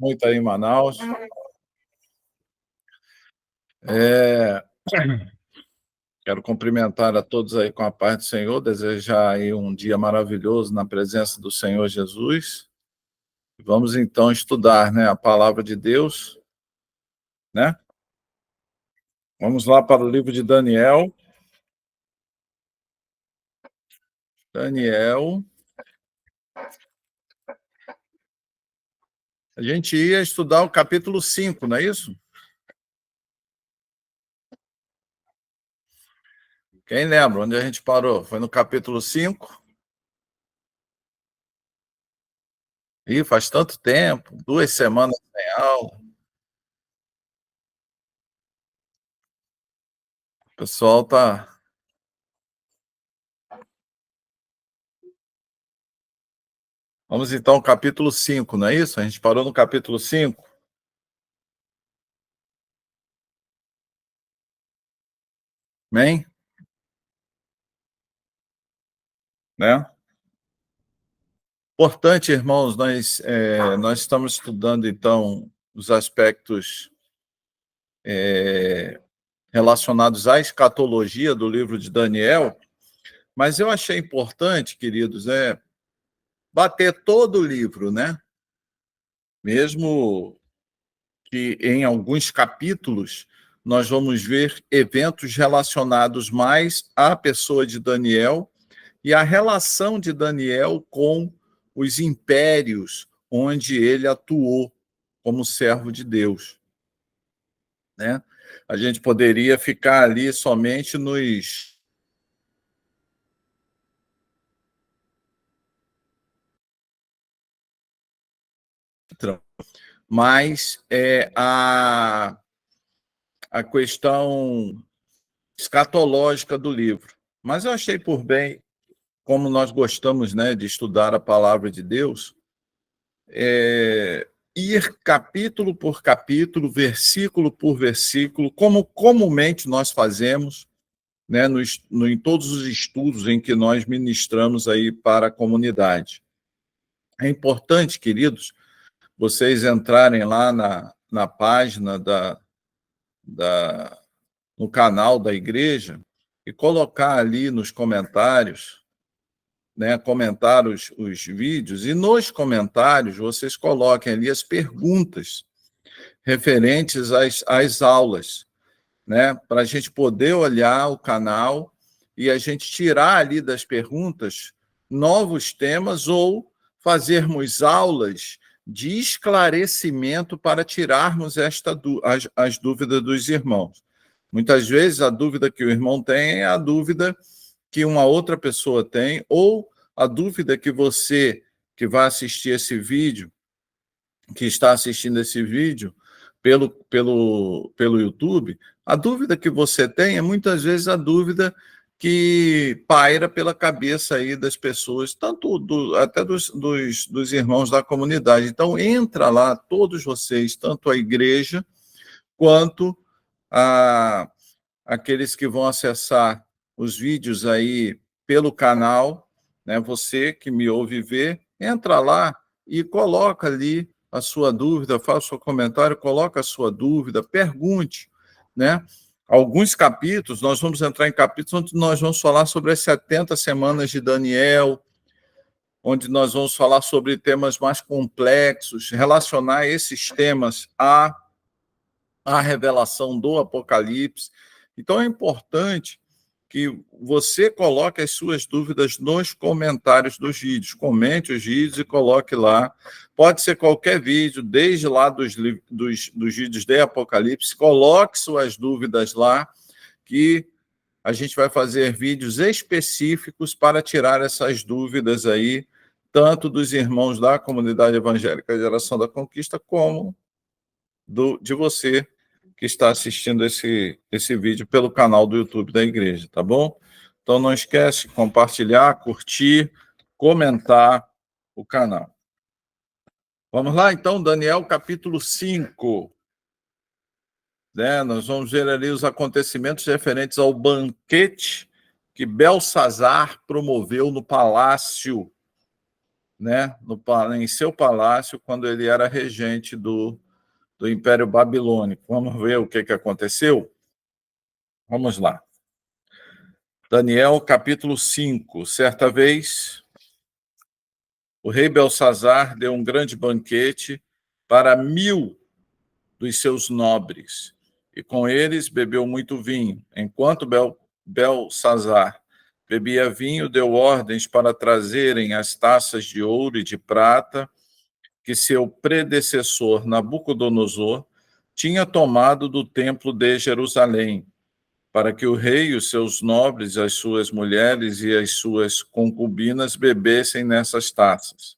muito aí em Manaus. É, Quero cumprimentar a todos aí com a paz do Senhor, desejar aí um dia maravilhoso na presença do Senhor Jesus. Vamos então estudar, né, a palavra de Deus, né? Vamos lá para o livro de Daniel. Daniel. A gente ia estudar o capítulo 5, não é isso? Quem lembra onde a gente parou? Foi no capítulo 5? Ih, faz tanto tempo, 2 semanas sem aula. O pessoal tá. Vamos então ao capítulo 5, não é isso? A gente parou no capítulo 5, amém? Né? Importante, irmãos, nós estamos estudando então os aspectos relacionados à escatologia do livro de Daniel, mas eu achei importante, queridos, bater todo o livro, né? Mesmo que em alguns capítulos nós vamos ver eventos relacionados mais à pessoa de Daniel e a relação de Daniel com os impérios onde ele atuou como servo de Deus, né? A gente poderia ficar ali somente nos mas a questão escatológica do livro. Mas eu achei por bem, como nós gostamos, né, de estudar a palavra de Deus, ir capítulo por capítulo, versículo por versículo, como comumente nós fazemos, né, em todos os estudos em que nós ministramos aí para a comunidade. É importante, queridos, vocês entrarem lá na página no canal da igreja e colocar ali nos comentários, né, comentar os vídeos, e nos comentários vocês coloquem ali as perguntas referentes às aulas, né, para a gente poder olhar o canal e a gente tirar ali das perguntas novos temas ou fazermos aulas de esclarecimento para tirarmos as dúvidas dos irmãos. Muitas vezes a dúvida que o irmão tem é a dúvida que uma outra pessoa tem, ou a dúvida que você que vai assistir esse vídeo, que está assistindo esse vídeo pelo YouTube, a dúvida que você tem é muitas vezes a dúvida que paira pela cabeça aí das pessoas, tanto até dos irmãos da comunidade. Então, entra lá, todos vocês, tanto a igreja quanto aqueles que vão acessar os vídeos aí pelo canal, né? Você que me ouve ver, entra lá e coloca ali a sua dúvida, faça o seu comentário, coloca a sua dúvida, pergunte, né? Alguns capítulos, nós vamos entrar em capítulos onde nós vamos falar sobre as 70 semanas de Daniel, onde nós vamos falar sobre temas mais complexos, relacionar esses temas à revelação do Apocalipse. Então, é importante que você coloque as suas dúvidas nos comentários dos vídeos. Comente os vídeos e coloque lá. Pode ser qualquer vídeo, desde lá dos vídeos de Apocalipse. Coloque suas dúvidas lá, que a gente vai fazer vídeos específicos para tirar essas dúvidas aí, tanto dos irmãos da comunidade evangélica Geração da Conquista, como de você que está assistindo esse vídeo pelo canal do YouTube da igreja, tá bom? Então não esquece de compartilhar, curtir, comentar o canal. Vamos lá, então, Daniel, capítulo 5. Né? Nós vamos ver ali os acontecimentos referentes ao banquete que Belsazar promoveu no palácio. né, em seu palácio, quando ele era regente do Império Babilônico. Vamos ver o que aconteceu? Vamos lá. Daniel, capítulo 5. Certa vez, o rei Belsazar deu um grande banquete para 1000 dos seus nobres, e com eles bebeu muito vinho. Enquanto Belsazar bebia vinho, deu ordens para trazerem as taças de ouro e de prata que seu predecessor Nabucodonosor tinha tomado do templo de Jerusalém, para que o rei, os seus nobres, as suas mulheres e as suas concubinas bebessem nessas taças.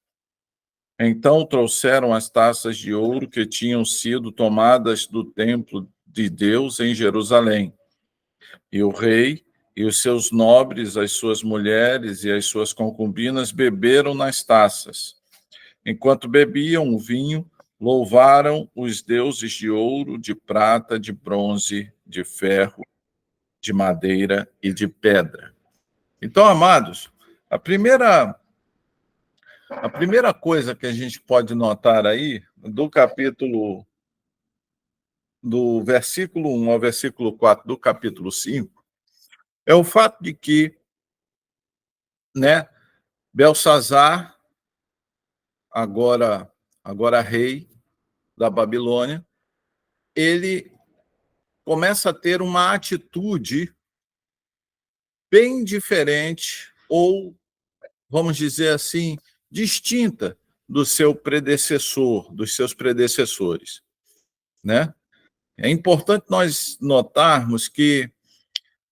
Então trouxeram as taças de ouro que tinham sido tomadas do templo de Deus em Jerusalém. E o rei e os seus nobres, as suas mulheres e as suas concubinas beberam nas taças. Enquanto bebiam o vinho, louvaram os deuses de ouro, de prata, de bronze, de ferro, de madeira e de pedra. Então, amados, a primeira coisa que a gente pode notar aí, do versículo 1 ao versículo 4 do capítulo 5, é o fato de que, né, Belsazar, agora rei da Babilônia, ele começa a ter uma atitude bem diferente, ou, vamos dizer assim, distinta do seu predecessor, dos seus predecessores, né? É importante nós notarmos que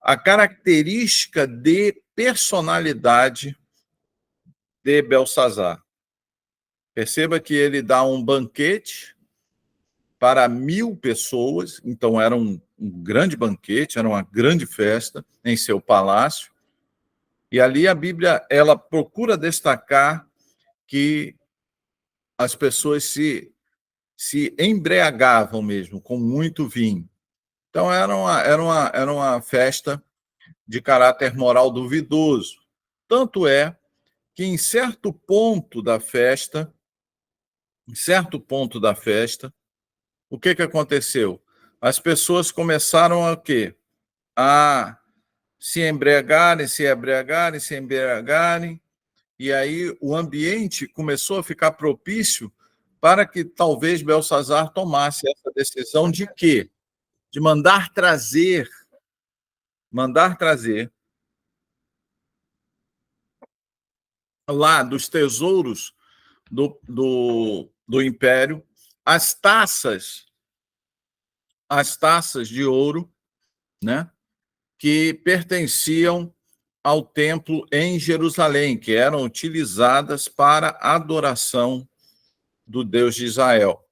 a característica de personalidade de Belsazar. Perceba que ele dá um banquete para 1000 pessoas, então era um grande banquete, era uma grande festa em seu palácio, e ali a Bíblia ela procura destacar que as pessoas se embriagavam mesmo com muito vinho. Então era uma festa de caráter moral duvidoso. Tanto é que em certo ponto da festa, o que aconteceu? As pessoas começaram a quê? A se embriagarem, e aí o ambiente começou a ficar propício para que talvez Belsazar tomasse essa decisão de quê? De mandar trazer lá dos tesouros do império as taças de ouro, né, que pertenciam ao templo em Jerusalém, que eram utilizadas para adoração do Deus de Israel.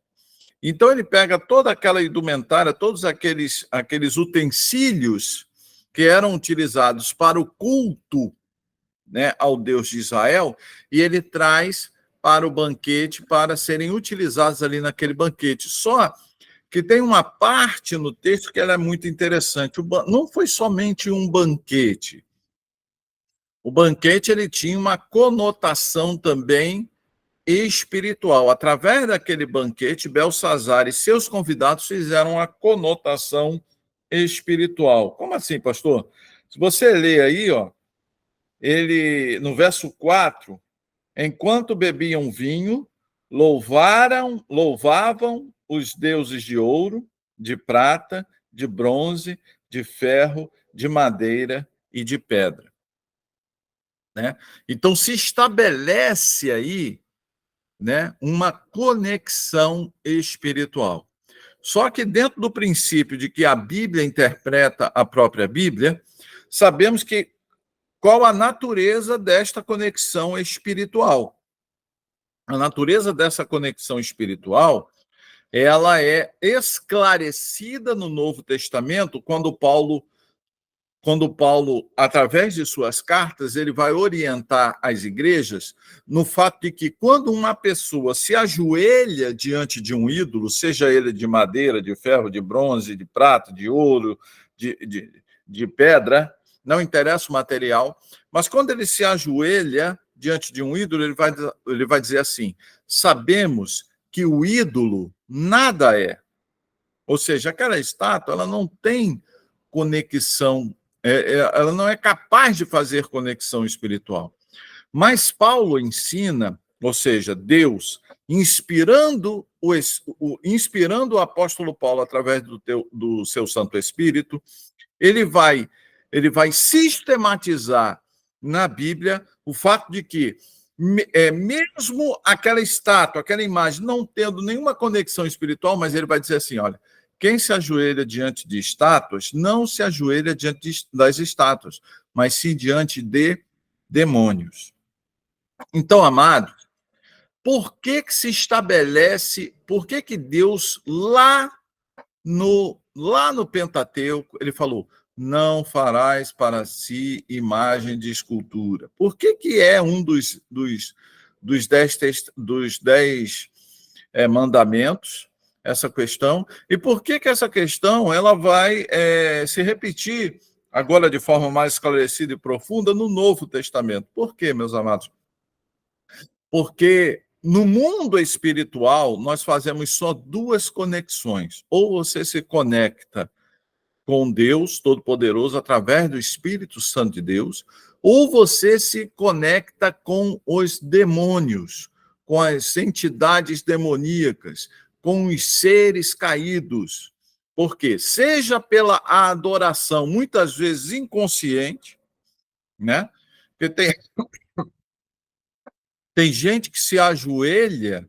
Então ele pega toda aquela indumentária, todos aqueles utensílios que eram utilizados para o culto, né, ao Deus de Israel, e ele traz para o banquete para serem utilizados ali naquele banquete. Só que tem uma parte no texto que ela é muito interessante. Não foi somente um banquete. O banquete ele tinha uma conotação também espiritual. Através daquele banquete, Belsazar e seus convidados fizeram uma conotação espiritual. Como assim, pastor? Se você ler aí, ó, ele no verso 4, enquanto bebiam vinho, louvavam os deuses de ouro, de prata, de bronze, de ferro, de madeira e de pedra, né? Então se estabelece aí, né, uma conexão espiritual. Só que dentro do princípio de que a Bíblia interpreta a própria Bíblia, sabemos que qual a natureza desta conexão espiritual. A natureza dessa conexão espiritual, ela é esclarecida no Novo Testamento quando Paulo, através de suas cartas, ele vai orientar as igrejas no fato de que quando uma pessoa se ajoelha diante de um ídolo, seja ele de madeira, de ferro, de bronze, de prata, de ouro, de pedra, não interessa o material, mas quando ele se ajoelha, diante de um ídolo, ele vai dizer assim: sabemos que o ídolo nada é. Ou seja, aquela estátua ela não tem conexão, ela não é capaz de fazer conexão espiritual. Mas Paulo ensina, ou seja, Deus, inspirando o apóstolo Paulo através do seu Santo Espírito, ele vai, ele vai sistematizar na Bíblia o fato de que, mesmo aquela estátua, aquela imagem, não tendo nenhuma conexão espiritual, mas ele vai dizer assim: olha, quem se ajoelha diante de estátuas, não se ajoelha diante das estátuas, mas sim diante de demônios. Então, amado, por que se estabelece, por que Deus lá no Pentateuco, ele falou: não farás para si imagem de escultura? Por que é um dos dez mandamentos, essa questão? E por que essa questão ela vai se repetir agora de forma mais esclarecida e profunda no Novo Testamento? Por quê, meus amados? Porque no mundo espiritual, nós fazemos só duas conexões. Ou você se conecta com Deus Todo-Poderoso através do Espírito Santo de Deus, ou você se conecta com os demônios, com as entidades demoníacas, com os seres caídos. Por quê? Seja pela adoração, muitas vezes inconsciente, né? Porque tem gente que se ajoelha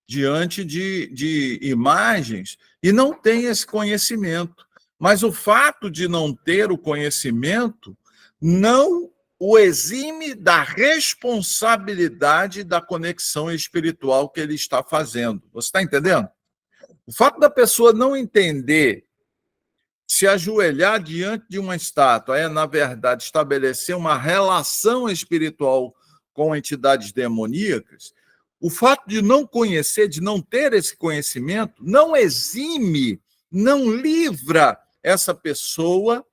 diante de imagens e não tem esse conhecimento. Mas o fato de não ter o conhecimento não o exime da responsabilidade da conexão espiritual que ele está fazendo. Você está entendendo? O fato da pessoa não entender, se ajoelhar diante de uma estátua é, na verdade, estabelecer uma relação espiritual com entidades demoníacas, o fato de não conhecer, de não ter esse conhecimento, não exime, não livra essa pessoa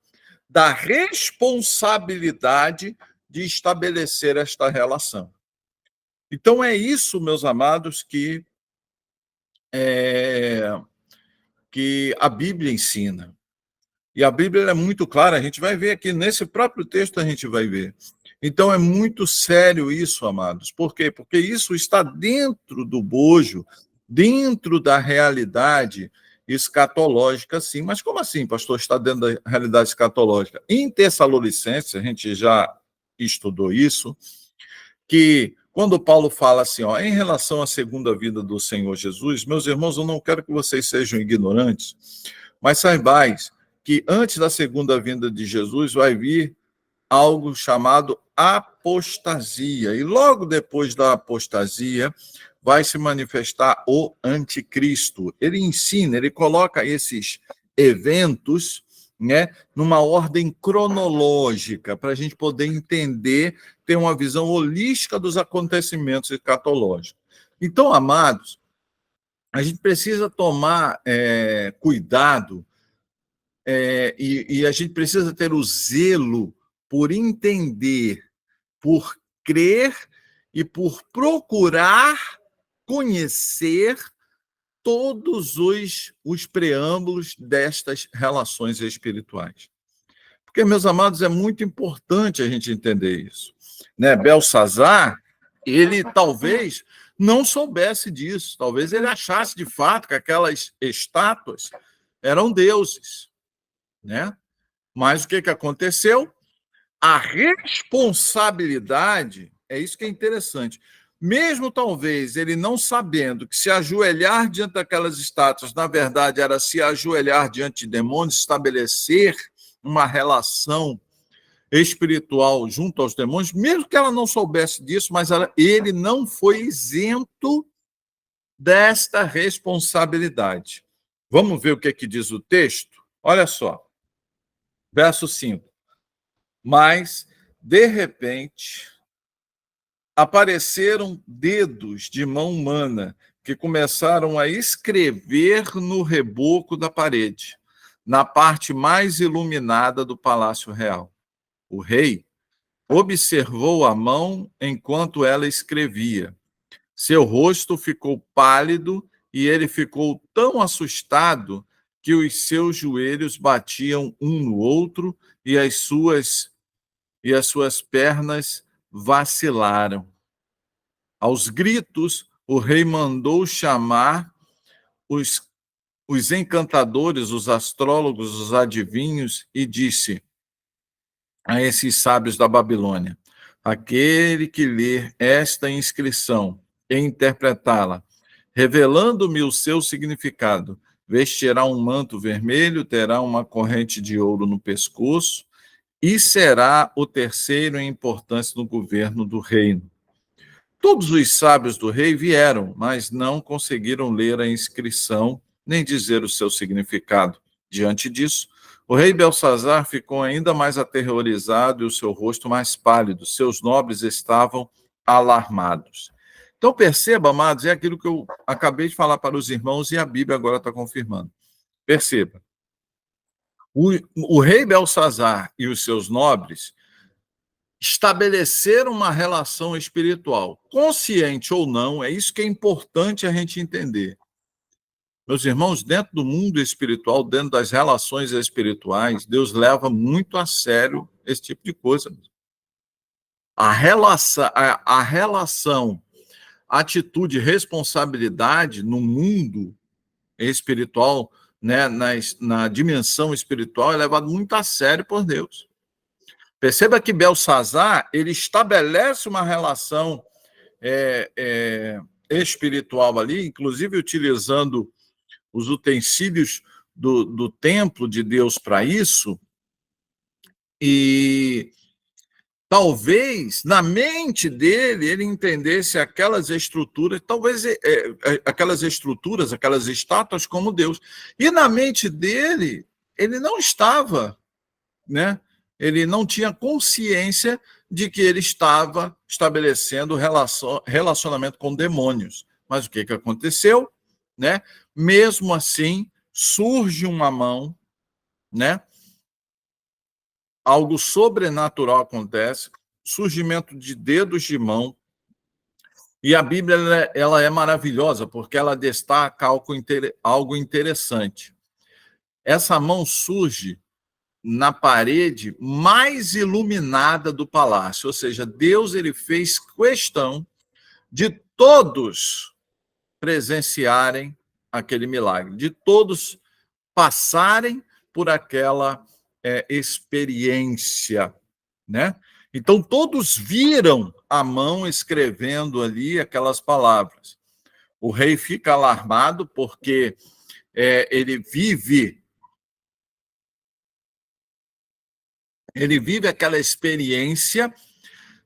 da responsabilidade de estabelecer esta relação. Então, é isso, meus amados, que a Bíblia ensina. E a Bíblia é muito clara, a gente vai ver aqui, nesse próprio texto a gente vai ver. Então é muito sério isso, amados. Por quê? Porque isso está dentro do bojo, dentro da realidade escatológica, sim. Mas como assim, pastor, está dentro da realidade escatológica? Em Tessalonicenses, a gente já estudou isso, que quando Paulo fala assim, ó, em relação à segunda vinda do Senhor Jesus, meus irmãos, eu não quero que vocês sejam ignorantes, mas saibais que antes da segunda vinda de Jesus vai vir algo chamado apostasia. E logo depois da apostasia vai se manifestar o anticristo. Ele ensina, ele coloca esses eventos, né, numa ordem cronológica, para a gente poder entender, ter uma visão holística dos acontecimentos escatológicos. Então, amados, a gente precisa tomar cuidado, e a gente precisa ter o zelo por entender, por crer e por procurar conhecer todos os preâmbulos destas relações espirituais. Porque, meus amados, é muito importante a gente entender isso. Né? Belsazar, ele talvez não soubesse disso, talvez ele achasse de fato que aquelas estátuas eram deuses. Né? Mas o que aconteceu? A responsabilidade, é isso que é interessante. Mesmo talvez ele não sabendo que se ajoelhar diante daquelas estátuas, na verdade, era se ajoelhar diante de demônios, estabelecer uma relação espiritual junto aos demônios, mesmo que ela não soubesse disso, mas ele não foi isento desta responsabilidade. Vamos ver o que diz o texto? Olha só. Verso 5. Mas, de repente, apareceram dedos de mão humana que começaram a escrever no reboco da parede, na parte mais iluminada do Palácio Real. O rei observou a mão enquanto ela escrevia. Seu rosto ficou pálido e ele ficou tão assustado que os seus joelhos batiam um no outro e as suas pernas vacilaram. Aos gritos, o rei mandou chamar os, os encantadores, os astrólogos, os adivinhos e disse a esses sábios da Babilônia: aquele que ler esta inscrição e interpretá-la, revelando-me o seu significado, vestirá um manto vermelho, terá uma corrente de ouro no pescoço e será o terceiro em importância no governo do reino. Todos os sábios do rei vieram, mas não conseguiram ler a inscrição nem dizer o seu significado. Diante disso, o rei Belsazar ficou ainda mais aterrorizado e o seu rosto mais pálido. Seus nobres estavam alarmados. Então, perceba, amados, é aquilo que eu acabei de falar para os irmãos e a Bíblia agora está confirmando. Perceba, o rei Belsazar e os seus nobres estabeleceram uma relação espiritual, consciente ou não, é isso que é importante a gente entender. Meus irmãos, dentro do mundo espiritual, dentro das relações espirituais, Deus leva muito a sério esse tipo de coisa. A relação atitude e responsabilidade no mundo espiritual, né, na dimensão espiritual, é levado muito a sério por Deus. Perceba que Belsazar, ele estabelece uma relação espiritual ali, inclusive utilizando os utensílios do templo de Deus para isso, e talvez na mente dele ele entendesse aquelas estruturas, talvez aquelas estruturas, aquelas estátuas como Deus. E na mente dele, ele não estava, né? Ele não tinha consciência de que ele estava estabelecendo relacionamento com demônios. Mas o que aconteceu? Né? Mesmo assim, surge uma mão, né? Algo sobrenatural acontece, surgimento de dedos de mão, e a Bíblia ela é maravilhosa, porque ela destaca algo interessante. Essa mão surge na parede mais iluminada do palácio, ou seja, Deus ele fez questão de todos presenciarem aquele milagre, de todos passarem por aquela experiência, né? Então todos viram a mão escrevendo ali aquelas palavras. O rei fica alarmado porque ele vive aquela experiência,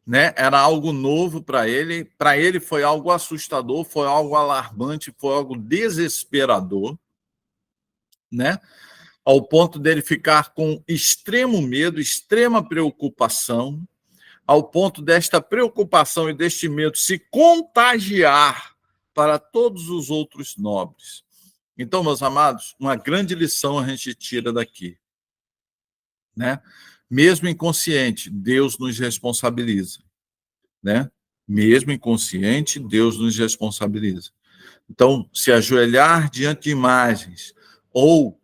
né? Era algo novo para ele. Para ele foi algo assustador, foi algo alarmante, foi algo desesperador, né? Ao ponto dele ficar com extremo medo, extrema preocupação, ao ponto desta preocupação e deste medo se contagiar para todos os outros nobres. Então, meus amados, uma grande lição a gente tira daqui, né? Mesmo inconsciente, Deus nos responsabiliza, né? Mesmo inconsciente, Deus nos responsabiliza. Então, se ajoelhar diante de imagens ou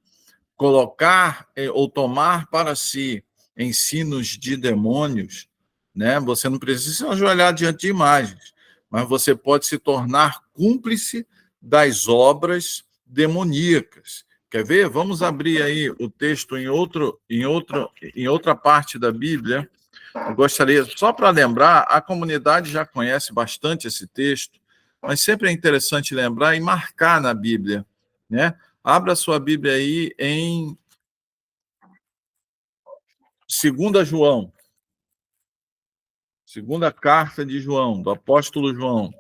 colocar ou tomar para si ensinos de demônios, né? Você não precisa se ajoelhar diante de imagens, mas você pode se tornar cúmplice das obras demoníacas. Quer ver? Vamos abrir aí o texto em outra parte da Bíblia. Eu gostaria, só para lembrar, a comunidade já conhece bastante esse texto, mas sempre é interessante lembrar e marcar na Bíblia, né? Abra sua Bíblia aí em 2 João, segunda carta de João, do apóstolo João.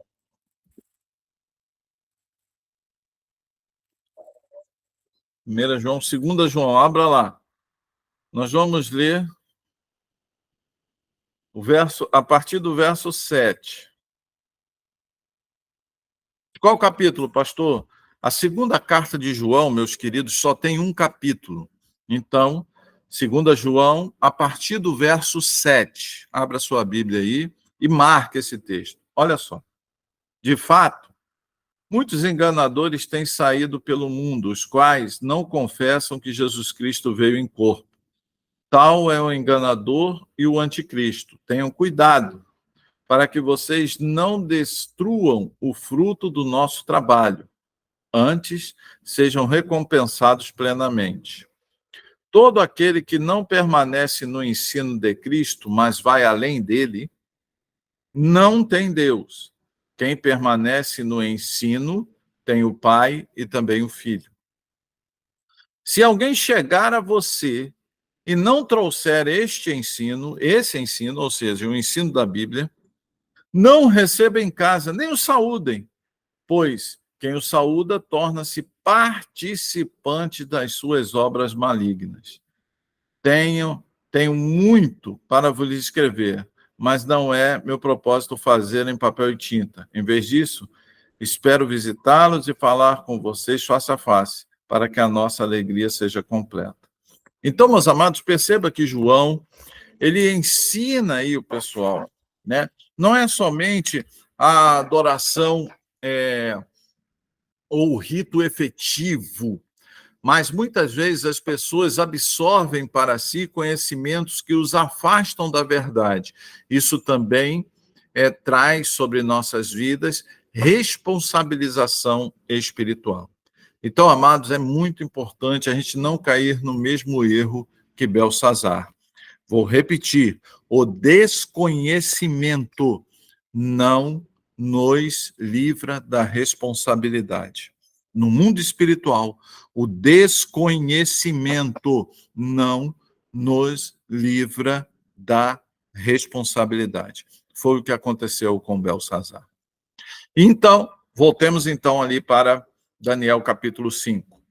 1 João, 2 João, abra lá. Nós vamos ler o verso, a partir do verso 7. Qual capítulo, pastor? A segunda carta de João, meus queridos, só tem um capítulo. Então, 2 João, a partir do verso 7. Abra sua Bíblia aí e marque esse texto. Olha só. De fato, muitos enganadores têm saído pelo mundo, os quais não confessam que Jesus Cristo veio em corpo. Tal é o enganador e o anticristo. Tenham cuidado para que vocês não destruam o fruto do nosso trabalho. Antes, sejam recompensados plenamente. Todo aquele que não permanece no ensino de Cristo, mas vai além dele, não tem Deus. Quem permanece no ensino tem o Pai e também o Filho. Se alguém chegar a você e não trouxer esse ensino, ou seja, o ensino da Bíblia, não receba em casa, nem o saúdem, pois quem o saúda torna-se participante das suas obras malignas. Tenho muito para vos escrever, mas não é meu propósito fazer em papel e tinta. Em vez disso, espero visitá-los e falar com vocês face a face, para que a nossa alegria seja completa. Então, meus amados, perceba que João, ele ensina aí o pessoal, né? Não é somente a adoração ou o rito efetivo, mas muitas vezes as pessoas absorvem para si conhecimentos que os afastam da verdade. Isso também traz sobre nossas vidas responsabilização espiritual. Então, amados, é muito importante a gente não cair no mesmo erro que Belsazar. Vou repetir: o desconhecimento não nos livra da responsabilidade. No mundo espiritual, o desconhecimento não nos livra da responsabilidade. Foi o que aconteceu com Belsazar. Então, voltemos então ali para Daniel capítulo 5.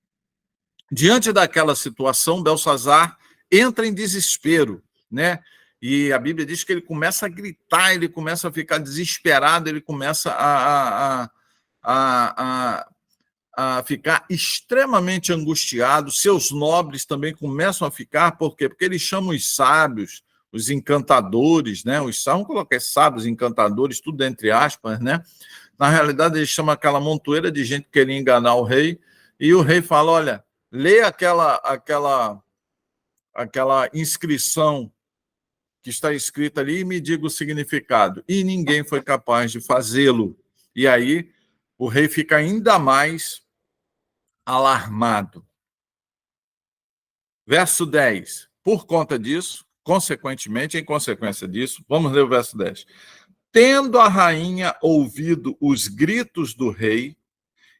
Diante daquela situação, Belsazar entra em desespero, né? E a Bíblia diz que ele começa a gritar, ele começa a ficar desesperado, ele começa a ficar extremamente angustiado. Seus nobres também começam a ficar, por quê? Porque ele chama os sábios, os encantadores, né? Vamos colocar sábios, encantadores, tudo entre aspas, né? Na realidade, ele chama aquela montoeira de gente que queria enganar o rei, e o rei fala: olha, lê aquela inscrição que está escrita ali e me diga o significado. E ninguém foi capaz de fazê-lo. E aí o rei fica ainda mais alarmado. Verso 10. Por conta disso, consequentemente, em consequência disso, vamos ler o verso 10. Tendo a rainha ouvido os gritos do rei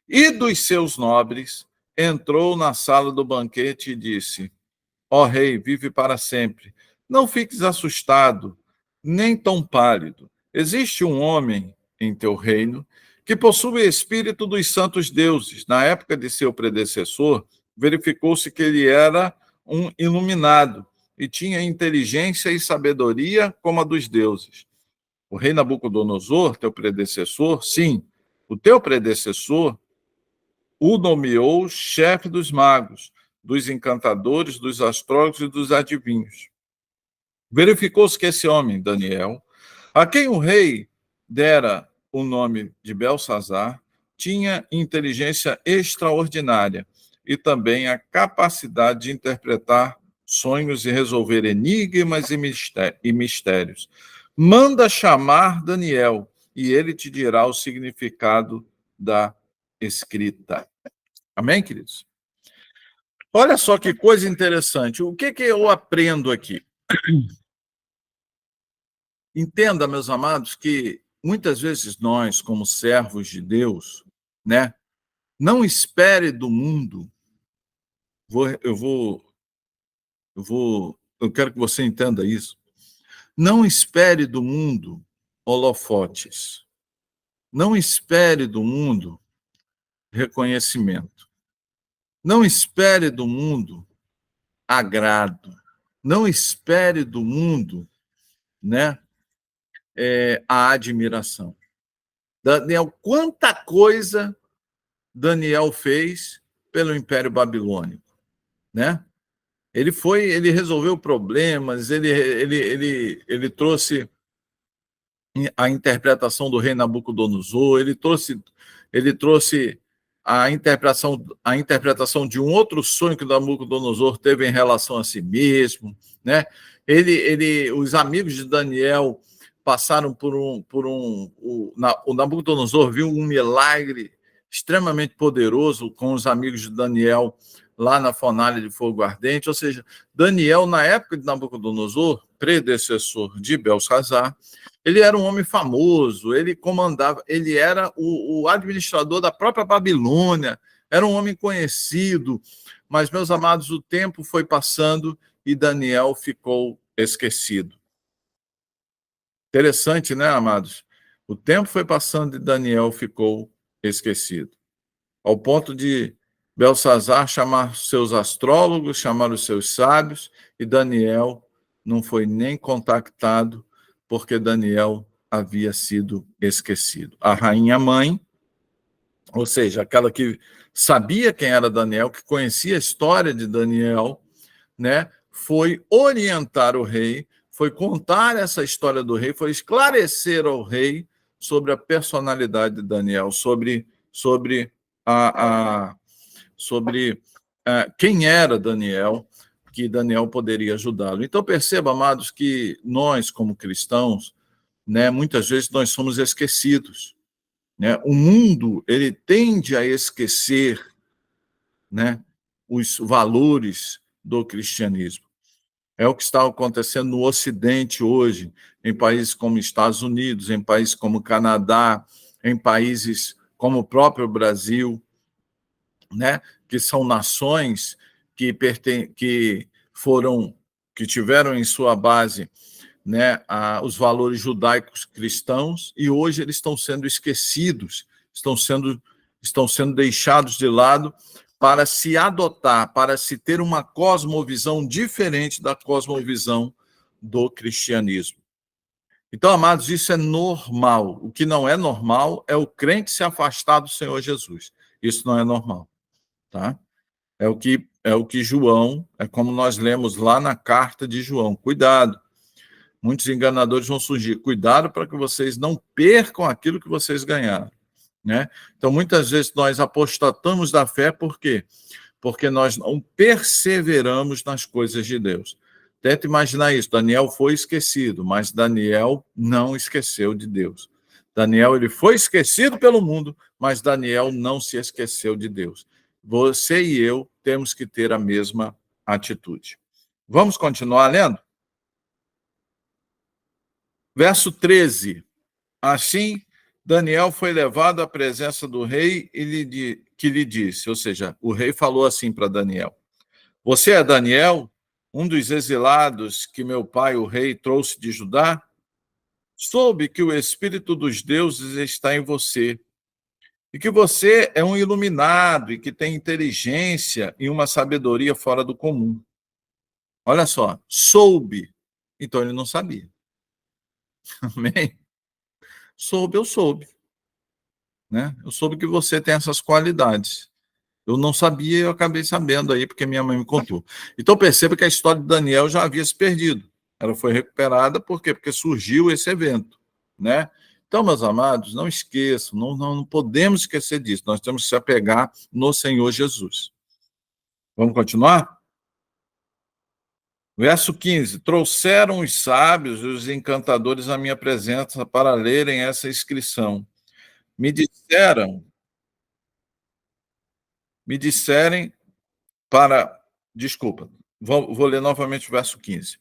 e dos seus nobres, entrou na sala do banquete e disse: ó rei, vive para sempre. Não fiques assustado, nem tão pálido. Existe um homem em teu reino que possui o espírito dos santos deuses. Na época de seu predecessor, verificou-se que ele era um iluminado e tinha inteligência e sabedoria como a dos deuses. O rei Nabucodonosor, teu predecessor, sim, o teu predecessor, o nomeou chefe dos magos, dos encantadores, dos astrólogos e dos adivinhos. Verificou-se que esse homem, Daniel, a quem o rei dera o nome de Belsazar, tinha inteligência extraordinária e também a capacidade de interpretar sonhos e resolver enigmas e mistérios. Manda chamar Daniel e ele te dirá o significado da escrita. Amém, queridos? Olha só que coisa interessante. O que eu aprendo aqui? Entenda, meus amados, que muitas vezes nós, como servos de Deus, né, não espere do mundo. Eu quero que você entenda isso. Não espere do mundo holofotes. Não espere do mundo reconhecimento. Não espere do mundo agrado. Não espere do mundo, né, a admiração. Daniel, quanta coisa Daniel fez pelo Império Babilônico, né? ele resolveu problemas, ele trouxe a interpretação do rei Nabucodonosor, ele trouxe a interpretação de um outro sonho que Nabucodonosor teve em relação a si mesmo, né? Os amigos de Daniel passaram o Nabucodonosor viu um milagre extremamente poderoso com os amigos de Daniel lá na fornalha de fogo ardente, ou seja, Daniel, na época de Nabucodonosor, predecessor de Belsazar, ele era um homem famoso, ele comandava, ele era o administrador da própria Babilônia, era um homem conhecido, mas, meus amados, o tempo foi passando e Daniel ficou esquecido. Interessante, né, amados? O tempo foi passando e Daniel ficou esquecido, ao ponto de Belsazar chamar seus astrólogos, chamar os seus sábios, e Daniel não foi nem contactado, porque Daniel havia sido esquecido. A rainha mãe, ou seja, aquela que sabia quem era Daniel, que conhecia a história de Daniel, né, foi orientar o rei, foi contar essa história do rei, foi esclarecer ao rei sobre a personalidade de Daniel, sobre a, a sobre quem era Daniel, que Daniel poderia ajudá-lo. Então, perceba, amados, que nós, como cristãos, né, muitas vezes nós somos esquecidos. Né? O mundo ele tende a esquecer, né, os valores do cristianismo. É o que está acontecendo no Ocidente hoje, em países como Estados Unidos, em países como Canadá, em países como o próprio Brasil, né, que são nações que tiveram em sua base, né, os valores judaicos cristãos, e hoje eles estão sendo esquecidos, estão sendo deixados de lado para se adotar, para se ter uma cosmovisão diferente da cosmovisão do cristianismo. Então, amados, isso é normal. O que não é normal é o crente se afastar do Senhor Jesus. Isso não é normal. Tá? É o que João, é como nós lemos lá na carta de João. Cuidado, muitos enganadores vão surgir. Cuidado para que vocês não percam aquilo que vocês ganharam. Né? Então, muitas vezes nós apostatamos da fé, por quê? Porque nós não perseveramos nas coisas de Deus. Tenta imaginar isso. Daniel foi esquecido, mas Daniel não esqueceu de Deus. Daniel ele foi esquecido pelo mundo, mas Daniel não se esqueceu de Deus. Você e eu temos que ter a mesma atitude. Vamos continuar lendo? Verso 13. Assim, Daniel foi levado à presença do rei que lhe disse, ou seja, o rei falou assim para Daniel: Você é Daniel, um dos exilados que meu pai, o rei, trouxe de Judá? Soube que o Espírito dos deuses está em você, e que você é um iluminado e que tem inteligência e uma sabedoria fora do comum. Olha só, soube. Então ele não sabia. Amém? Soube, eu soube. Né? Eu soube que você tem essas qualidades. Eu não sabia, eu acabei sabendo aí, porque minha mãe me contou. Então perceba que a história de Daniel já havia se perdido. Ela foi recuperada, por quê? Porque surgiu esse evento. Né? Então, meus amados, não esqueçam, não podemos esquecer disso. Nós temos que se apegar no Senhor Jesus. Vamos continuar? Verso 15: Trouxeram os sábios e os encantadores à minha presença para lerem essa inscrição. Me disserem para. Desculpa, vou ler novamente o verso 15.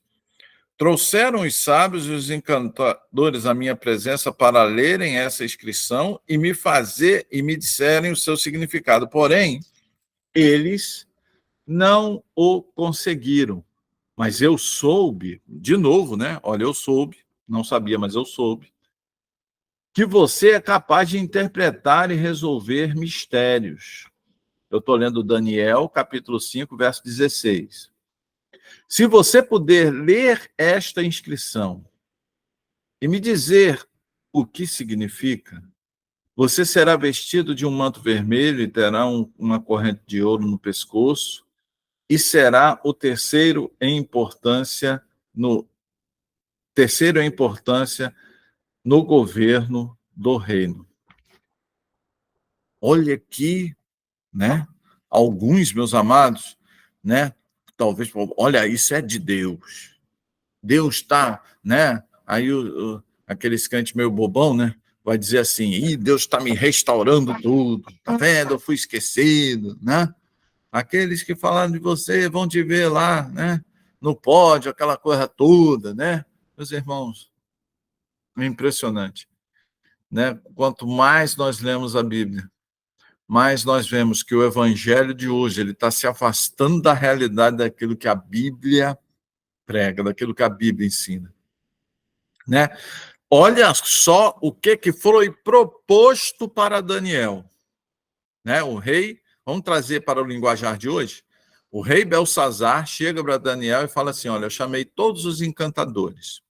Trouxeram os sábios e os encantadores à minha presença para lerem essa inscrição e me disserem o seu significado. Porém, eles não o conseguiram. Mas eu soube, de novo, né? Olha, eu soube, não sabia, mas eu soube, que você é capaz de interpretar e resolver mistérios. Eu estou lendo Daniel, capítulo 5, verso 16. Se você puder ler esta inscrição e me dizer o que significa, você será vestido de um manto vermelho e terá uma corrente de ouro no pescoço, e será o terceiro em importância no governo do reino. Olha aqui, né? Alguns, meus amados, né? Talvez, olha, isso é de Deus. Deus está, né? Aí aqueles crentes meio bobão, né? Vai dizer assim: Ih, Deus está me restaurando tudo, tá vendo? Eu fui esquecido, né? Aqueles que falaram de você vão te ver lá, né? No pódio, aquela coisa toda, né? Meus irmãos, é impressionante, né? Quanto mais nós lemos a Bíblia, mais nós vemos que o evangelho de hoje ele está se afastando da realidade daquilo que a Bíblia prega, daquilo que a Bíblia ensina, né? Olha só o que foi proposto para Daniel, né? O rei, vamos trazer para o linguajar de hoje. O rei Belsazar chega para Daniel e fala assim: olha, eu chamei todos os encantadores,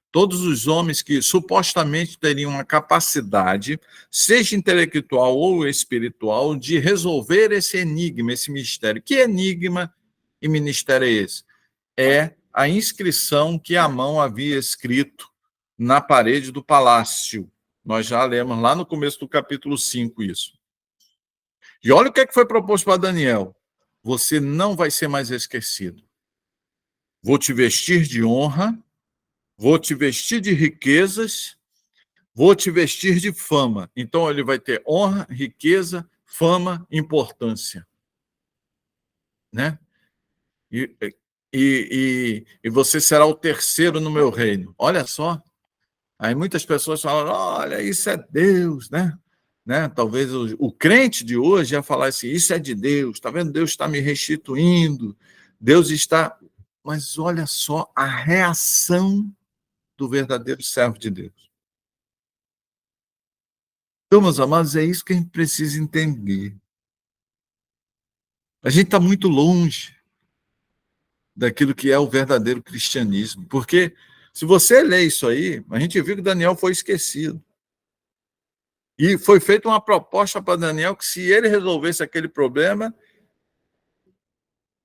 todos os homens que supostamente teriam a capacidade, seja intelectual ou espiritual, de resolver esse enigma, esse mistério. Que enigma e mistério é esse? É a inscrição que Amão havia escrito na parede do palácio. Nós já lemos lá no começo do capítulo 5 isso. E olha o que foi proposto para Daniel. Você não vai ser mais esquecido. Vou te vestir de honra, vou te vestir de riquezas, vou te vestir de fama. Então ele vai ter honra, riqueza, fama, importância, né? E você será o terceiro no meu reino. Olha só. Aí muitas pessoas falam: olha, isso é Deus, né? Talvez o crente de hoje ia falar assim: isso é de Deus, está vendo? Deus está me restituindo, Deus está. Mas olha só a reação do verdadeiro servo de Deus. Então, meus amados, é isso que a gente precisa entender. A gente está muito longe daquilo que é o verdadeiro cristianismo, porque se você lê isso aí, a gente viu que Daniel foi esquecido. E foi feita uma proposta para Daniel que, se ele resolvesse aquele problema,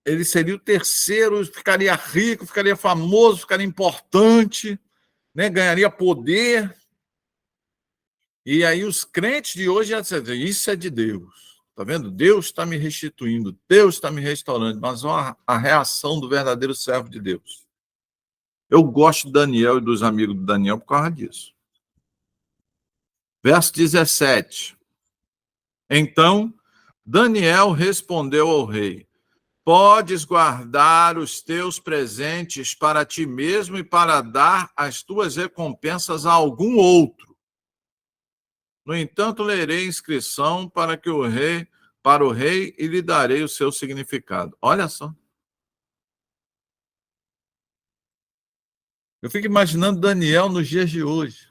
ele seria o terceiro, ficaria rico, ficaria famoso, ficaria importante, né? Ganharia poder. E aí os crentes de hoje já dizem: isso é de Deus. Está vendo? Deus está me restituindo, Deus está me restaurando. Mas olha a reação do verdadeiro servo de Deus. Eu gosto de Daniel e dos amigos de Daniel por causa disso. Verso 17. Então, Daniel respondeu ao rei: podes guardar os teus presentes para ti mesmo e para dar as tuas recompensas a algum outro. No entanto, lerei a inscrição para o rei e lhe darei o seu significado. Olha só. Eu fico imaginando Daniel nos dias de hoje.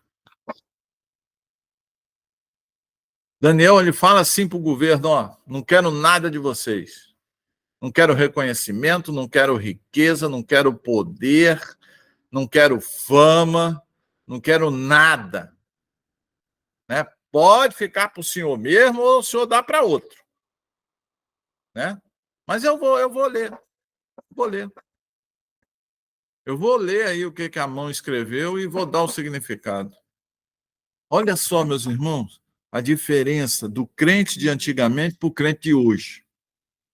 Daniel, ele fala assim para o governo: ó, não quero nada de vocês. Não quero reconhecimento, não quero riqueza, não quero poder, não quero fama, não quero nada, né? Pode ficar para o senhor mesmo ou o senhor dá para outro, né? Mas eu vou ler, vou ler. Eu vou ler aí o que a mão escreveu e vou dar o significado. Olha só, meus irmãos, a diferença do crente de antigamente para o crente de hoje.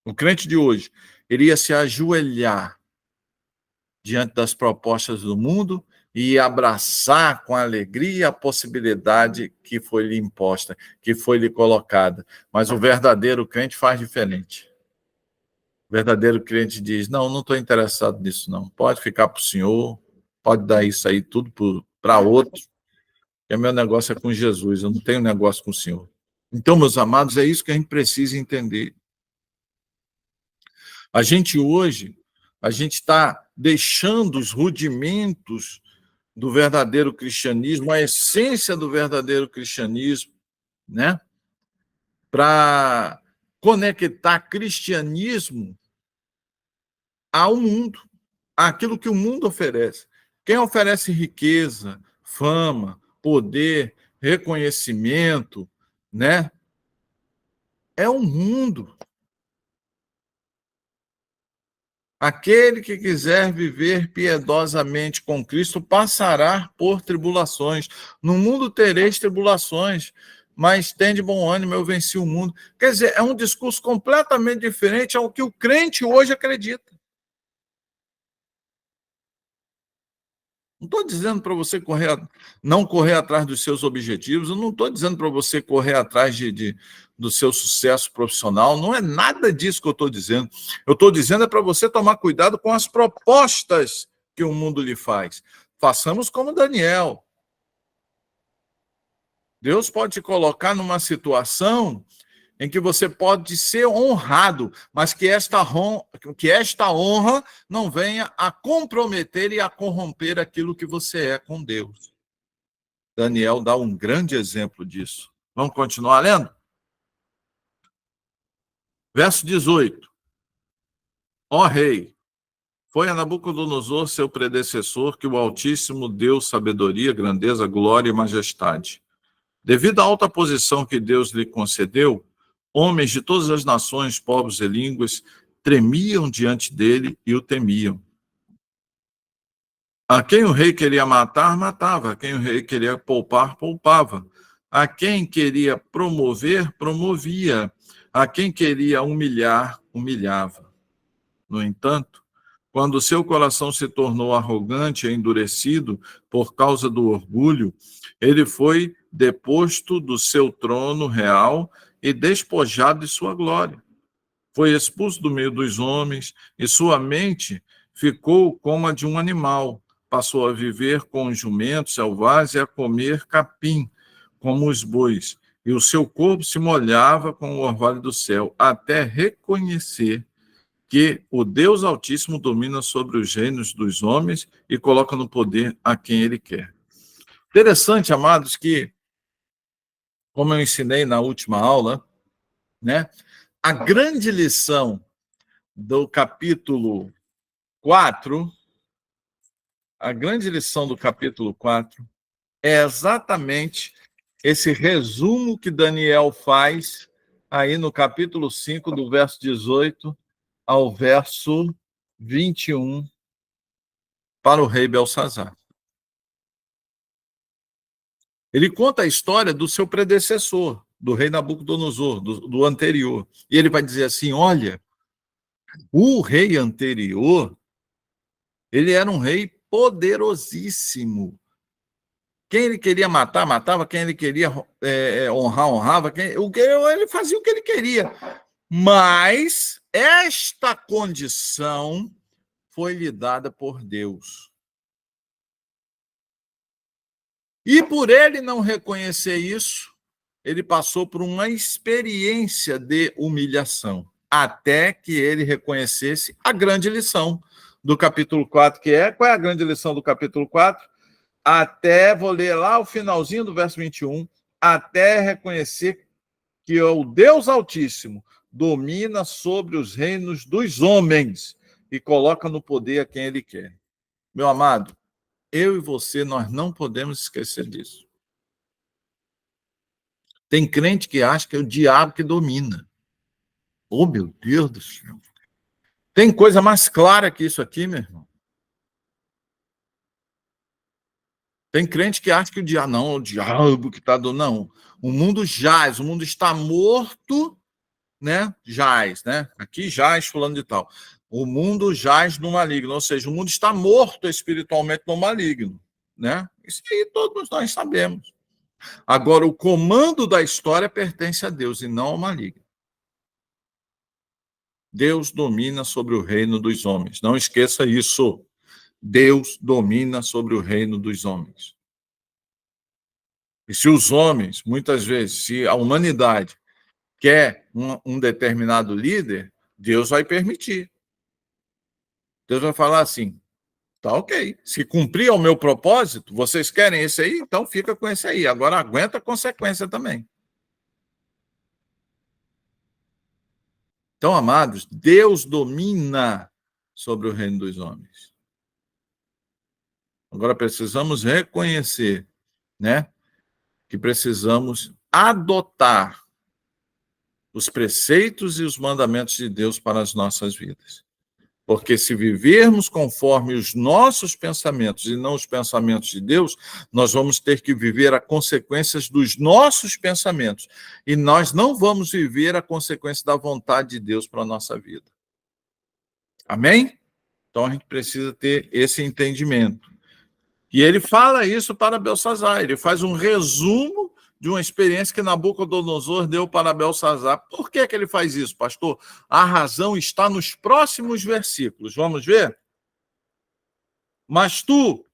O crente de hoje iria se ajoelhar diante das propostas do mundo e abraçar com alegria a possibilidade que foi lhe imposta, que foi lhe colocada. Mas o verdadeiro crente faz diferente. O verdadeiro crente diz: não estou interessado nisso, não. Pode ficar para o senhor, pode dar isso aí tudo para outro, que meu negócio é com Jesus, eu não tenho negócio com o senhor. Então, meus amados, é isso que a gente precisa entender. A gente hoje, a gente está deixando os rudimentos do verdadeiro cristianismo, a essência do verdadeiro cristianismo, né? Para conectar cristianismo ao mundo, àquilo que o mundo oferece. Quem oferece riqueza, fama, poder, reconhecimento, né? É o mundo. Aquele que quiser viver piedosamente com Cristo passará por tribulações. No mundo tereis tribulações, mas tende bom ânimo, eu venci o mundo. Quer dizer, é um discurso completamente diferente ao que o crente hoje acredita. Não estou dizendo para você não correr atrás dos seus objetivos, eu não estou dizendo para você correr atrás do seu sucesso profissional, não é nada disso que eu estou dizendo. Eu estou dizendo é para você tomar cuidado com as propostas que o mundo lhe faz. Façamos como Daniel. Deus pode te colocar numa situação em que você pode ser honrado, mas que esta honra não venha a comprometer e a corromper aquilo que você é com Deus. Daniel dá um grande exemplo disso. Vamos continuar lendo? Verso 18. Ó rei, foi a Nabucodonosor, seu predecessor, que o Altíssimo deu sabedoria, grandeza, glória e majestade. Devido à alta posição que Deus lhe concedeu, homens de todas as nações, povos e línguas tremiam diante dele e o temiam. A quem o rei queria matar, matava. A quem o rei queria poupar, poupava. A quem queria promover, promovia. A quem queria humilhar, humilhava. No entanto, quando seu coração se tornou arrogante e endurecido por causa do orgulho, ele foi deposto do seu trono real e despojado de sua glória. Foi expulso do meio dos homens e sua mente ficou como a de um animal. Passou a viver com os jumentos selvagens e a comer capim, como os bois. E o seu corpo se molhava com o orvalho do céu, até reconhecer que o Deus Altíssimo domina sobre os reinos dos homens e coloca no poder a quem ele quer. Interessante, amados, que, como eu ensinei na última aula, né, a grande lição do capítulo 4, a grande lição do capítulo 4 é exatamente esse resumo que Daniel faz aí no capítulo 5, do verso 18 ao verso 21, para o rei Belsazar. Ele conta a história do seu predecessor, do rei Nabucodonosor, do anterior. E ele vai dizer assim: olha, o rei anterior, ele era um rei poderosíssimo. Quem ele queria matar, matava. Quem ele queria honrar, honrava. Ele fazia o que ele queria. Mas esta condição foi lhe dada por Deus. E por ele não reconhecer isso, ele passou por uma experiência de humilhação, até que ele reconhecesse a grande lição do capítulo 4, qual é a grande lição do capítulo 4? Até, vou ler lá o finalzinho do verso 21, até reconhecer que o Deus Altíssimo domina sobre os reinos dos homens e coloca no poder a quem ele quer. Meu amado, eu e você, nós não podemos esquecer disso. Tem crente que acha que é o diabo que domina. Oh, meu Deus do céu. Tem coisa mais clara que isso aqui, meu irmão? Tem crente que acha que o diabo que está do não. O mundo jaz, o mundo está morto, né? Jaz, né? Aqui jaz fulano de tal. O mundo jaz no maligno, ou seja, o mundo está morto espiritualmente no maligno, né? Isso aí todos nós sabemos. Agora, o comando da história pertence a Deus e não ao maligno. Deus domina sobre o reino dos homens. Não esqueça isso. Deus domina sobre o reino dos homens. E se os homens, muitas vezes, se a humanidade quer um determinado líder, Deus vai permitir. Deus vai falar assim: tá ok. Se cumprir o meu propósito, vocês querem esse aí? Então fica com esse aí. Agora aguenta a consequência também. Então, amados, Deus domina sobre o reino dos homens. Agora precisamos reconhecer, né, que precisamos adotar os preceitos e os mandamentos de Deus para as nossas vidas. Porque se vivermos conforme os nossos pensamentos e não os pensamentos de Deus, nós vamos ter que viver as consequências dos nossos pensamentos. E nós não vamos viver a consequência da vontade de Deus para a nossa vida. Amém? Então a gente precisa ter esse entendimento. E ele fala isso para Belsazar, ele faz um resumo de uma experiência que Nabucodonosor deu para Belsazar. Por que ele faz isso, pastor? A razão está nos próximos versículos. Vamos ver? Mas tu,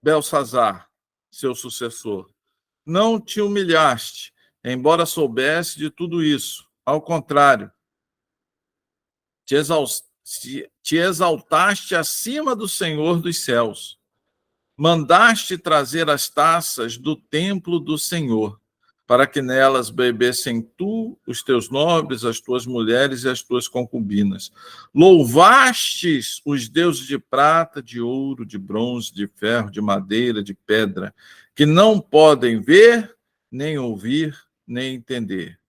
Belsazar, seu sucessor, não te humilhaste, embora soubesse de tudo isso. Ao contrário, te exaltaste acima do Senhor dos céus. Mandaste trazer as taças do templo do Senhor, para que nelas bebessem tu, os teus nobres, as tuas mulheres e as tuas concubinas. Louvastes os deuses de prata, de ouro, de bronze, de ferro, de madeira, de pedra, que não podem ver, nem ouvir, nem entender.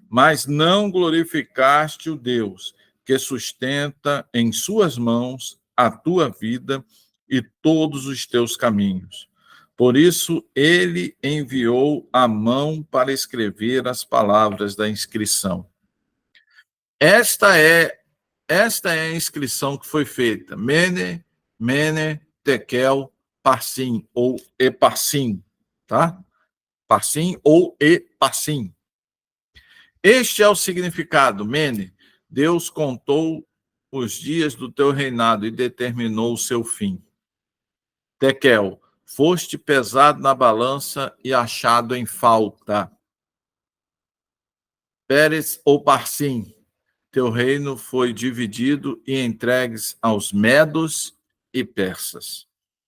Mas não glorificaste o Deus, que sustenta em suas mãos a tua vida e todos os teus caminhos. Por isso, ele enviou a mão para escrever as palavras da inscrição. Esta é a inscrição que foi feita. Mene, Mene, Tekel, Parsim, ou Eparsim, tá? Parsim ou Eparsim. Este é o significado, Mene. Deus contou os dias do teu reinado e determinou o seu fim. Tekel, foste pesado na balança e achado em falta. Pérez ou Parsim, teu reino foi dividido e entregues aos medos e persas.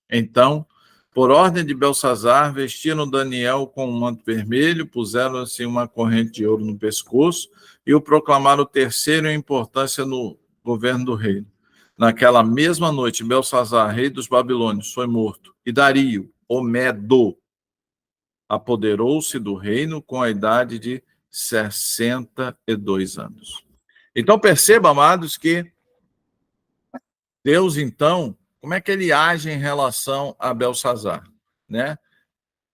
Então, por ordem de Belsazar, vestiram Daniel com um manto vermelho, puseram-se uma corrente de ouro no pescoço e o proclamaram terceiro em importância no governo do reino. Naquela mesma noite, Belsazar, rei dos babilônios, foi morto, e Dario, o Medo, apoderou-se do reino com a idade de 62 anos. Então, perceba, amados, que Deus, então, como é que ele age em relação a Belsazar, né?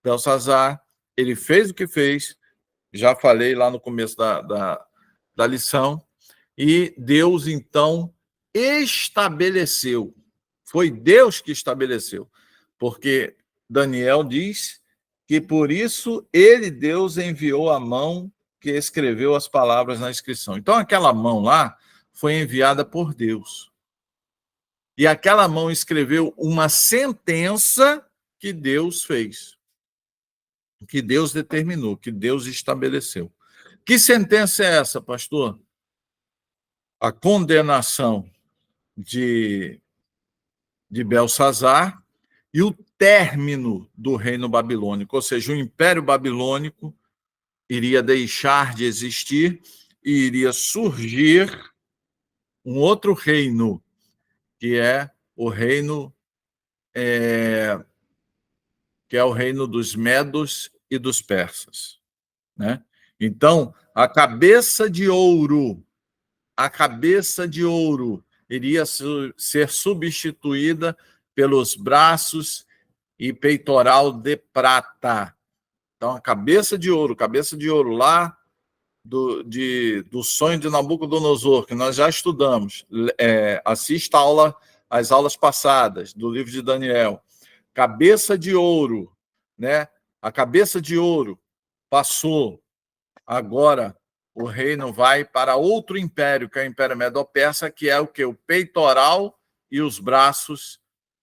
Belsazar, ele fez o que fez, já falei lá no começo da lição, e Deus, então, estabeleceu. Foi Deus que estabeleceu, porque Daniel diz que por isso ele, Deus, enviou a mão que escreveu as palavras na inscrição. Então, aquela mão lá foi enviada por Deus. E aquela mão escreveu uma sentença que Deus fez, que Deus determinou, que Deus estabeleceu. Que sentença é essa, pastor? A condenação de Belsazar e o término do reino babilônico, ou seja, o Império Babilônico iria deixar de existir e iria surgir um outro reino, que é o reino dos medos e dos persas, né? Então, a cabeça de ouro iria ser substituída pelos braços e peitoral de prata. Então, a cabeça de ouro lá do sonho de Nabucodonosor, que nós já estudamos. Assista às aulas passadas do livro de Daniel. Cabeça de ouro, né? A cabeça de ouro passou. Agora o reino vai para outro império, que é o Império Medo-Persa, que é o que? O peitoral e os braços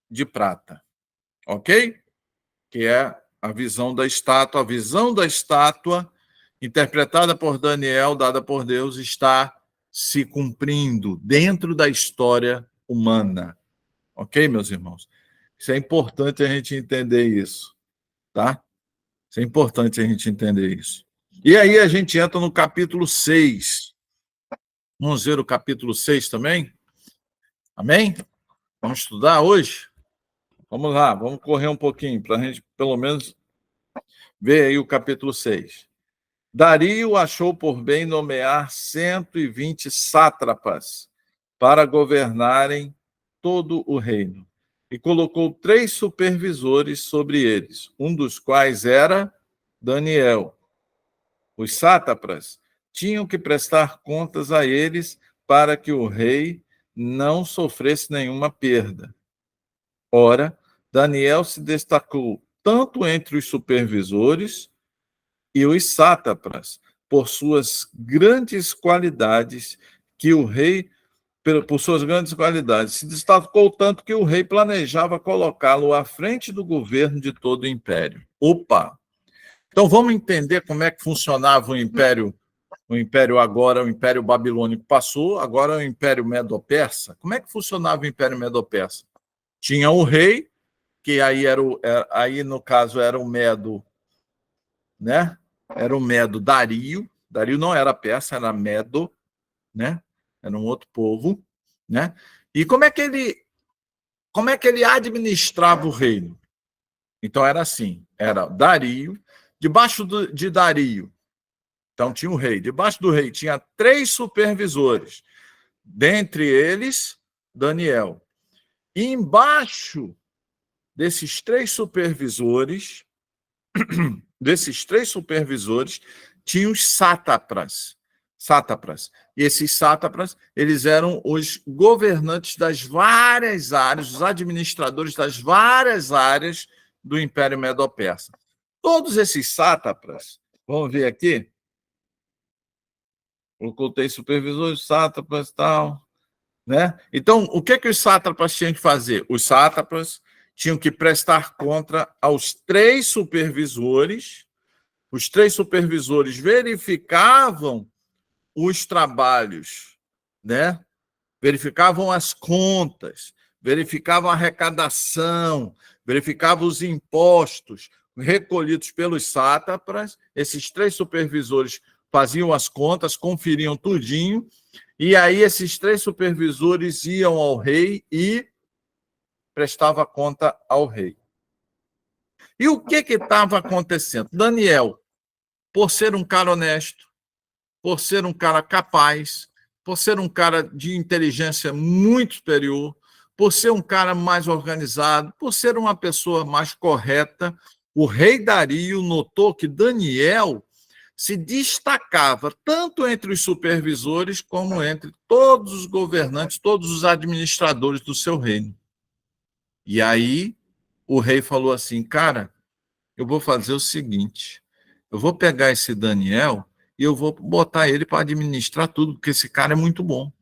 de prata. Ok? Que é a visão da estátua. A visão da estátua, interpretada por Daniel, dada por Deus, está se cumprindo dentro da história humana. Ok, meus irmãos? Isso é importante a gente entender isso, tá? Isso é importante a gente entender isso. E aí a gente entra no capítulo 6. Vamos ver o capítulo 6 também? Amém? Vamos estudar hoje? Vamos lá, vamos correr um pouquinho, para a gente, pelo menos, ver aí o capítulo 6. Dario achou por bem nomear 120 sátrapas para governarem todo o reino. E colocou 3 supervisores sobre eles, um dos quais era Daniel. Os sátrapas tinham que prestar contas a eles para que o rei não sofresse nenhuma perda. Ora, Daniel se destacou tanto entre os supervisores e os sátrapas por suas grandes qualidades que o rei por suas grandes qualidades. Se destacou tanto que o rei planejava colocá-lo à frente do governo de todo o império. Opa! Então vamos entender como é que funcionava o império. O império agora, o império babilônico passou, agora é o império medo-persa. Como é que funcionava o império medo-persa? Tinha o rei, que aí no caso era o Medo, né? Era o Medo Dario. Dario não era persa, era Medo, né? Era um outro povo, né? E como é que ele administrava o reino? Então era assim, era Dario, debaixo de Dario, então tinha o rei, debaixo do rei tinha 3 supervisores, dentre eles Daniel. E embaixo desses 3 supervisores, tinha os sátrapas. E esses sátrapas, eles eram os governantes das várias áreas, os administradores das várias áreas do Império Medo-Persa. Todos esses sátrapas, vamos ver aqui, eu coloquei supervisores, sátrapas e tal, né? Então, o que os sátrapas tinham que fazer? Os sátrapas tinham que prestar conta aos 3 supervisores. Os 3 supervisores verificavam os trabalhos, né? Verificavam as contas, verificavam a arrecadação, verificavam os impostos recolhidos pelos sátrapas. Esses 3 supervisores faziam as contas, conferiam tudinho, e aí esses 3 supervisores iam ao rei e prestavam conta ao rei. E o que estava acontecendo? Daniel, por ser um cara honesto, por ser um cara capaz, por ser um cara de inteligência muito superior, por ser um cara mais organizado, por ser uma pessoa mais correta, o rei Dario notou que Daniel se destacava tanto entre os supervisores como entre todos os governantes, todos os administradores do seu reino. E aí o rei falou assim, cara, eu vou fazer o seguinte, eu vou pegar esse Daniel e eu vou botar ele para administrar tudo, porque esse cara é muito bom,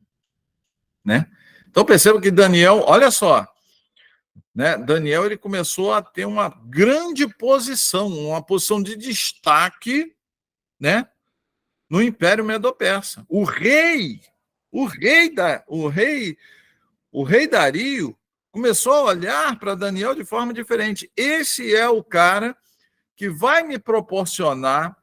né? Então perceba que Daniel, olha só, né? Daniel ele começou a ter uma grande posição, uma posição de destaque, né? No Império Medo-Persa. O rei Dario começou a olhar para Daniel de forma diferente. Esse é o cara que vai me proporcionar,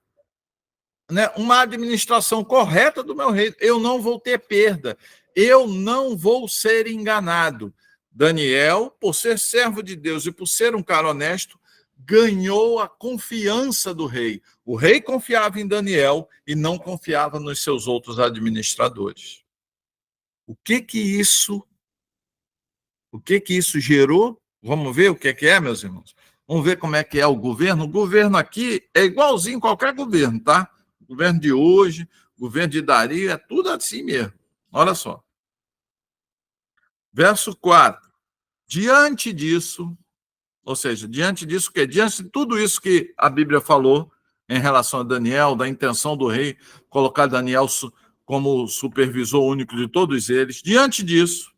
né, uma administração correta do meu reino. Eu não vou ter perda. Eu não vou ser enganado. Daniel, por ser servo de Deus e por ser um cara honesto, ganhou a confiança do rei. O rei confiava em Daniel e não confiava nos seus outros administradores. O que isso gerou? Vamos ver o que é, meus irmãos? Vamos ver como é que é o governo. O governo aqui é igualzinho a qualquer governo, tá? O governo de hoje, o governo de Dario, é tudo assim mesmo. Olha só. Verso 4. Diante disso, ou seja, diante disso, que diante de tudo isso que a Bíblia falou em relação a Daniel, da intenção do rei colocar Daniel como supervisor único de todos eles, diante disso,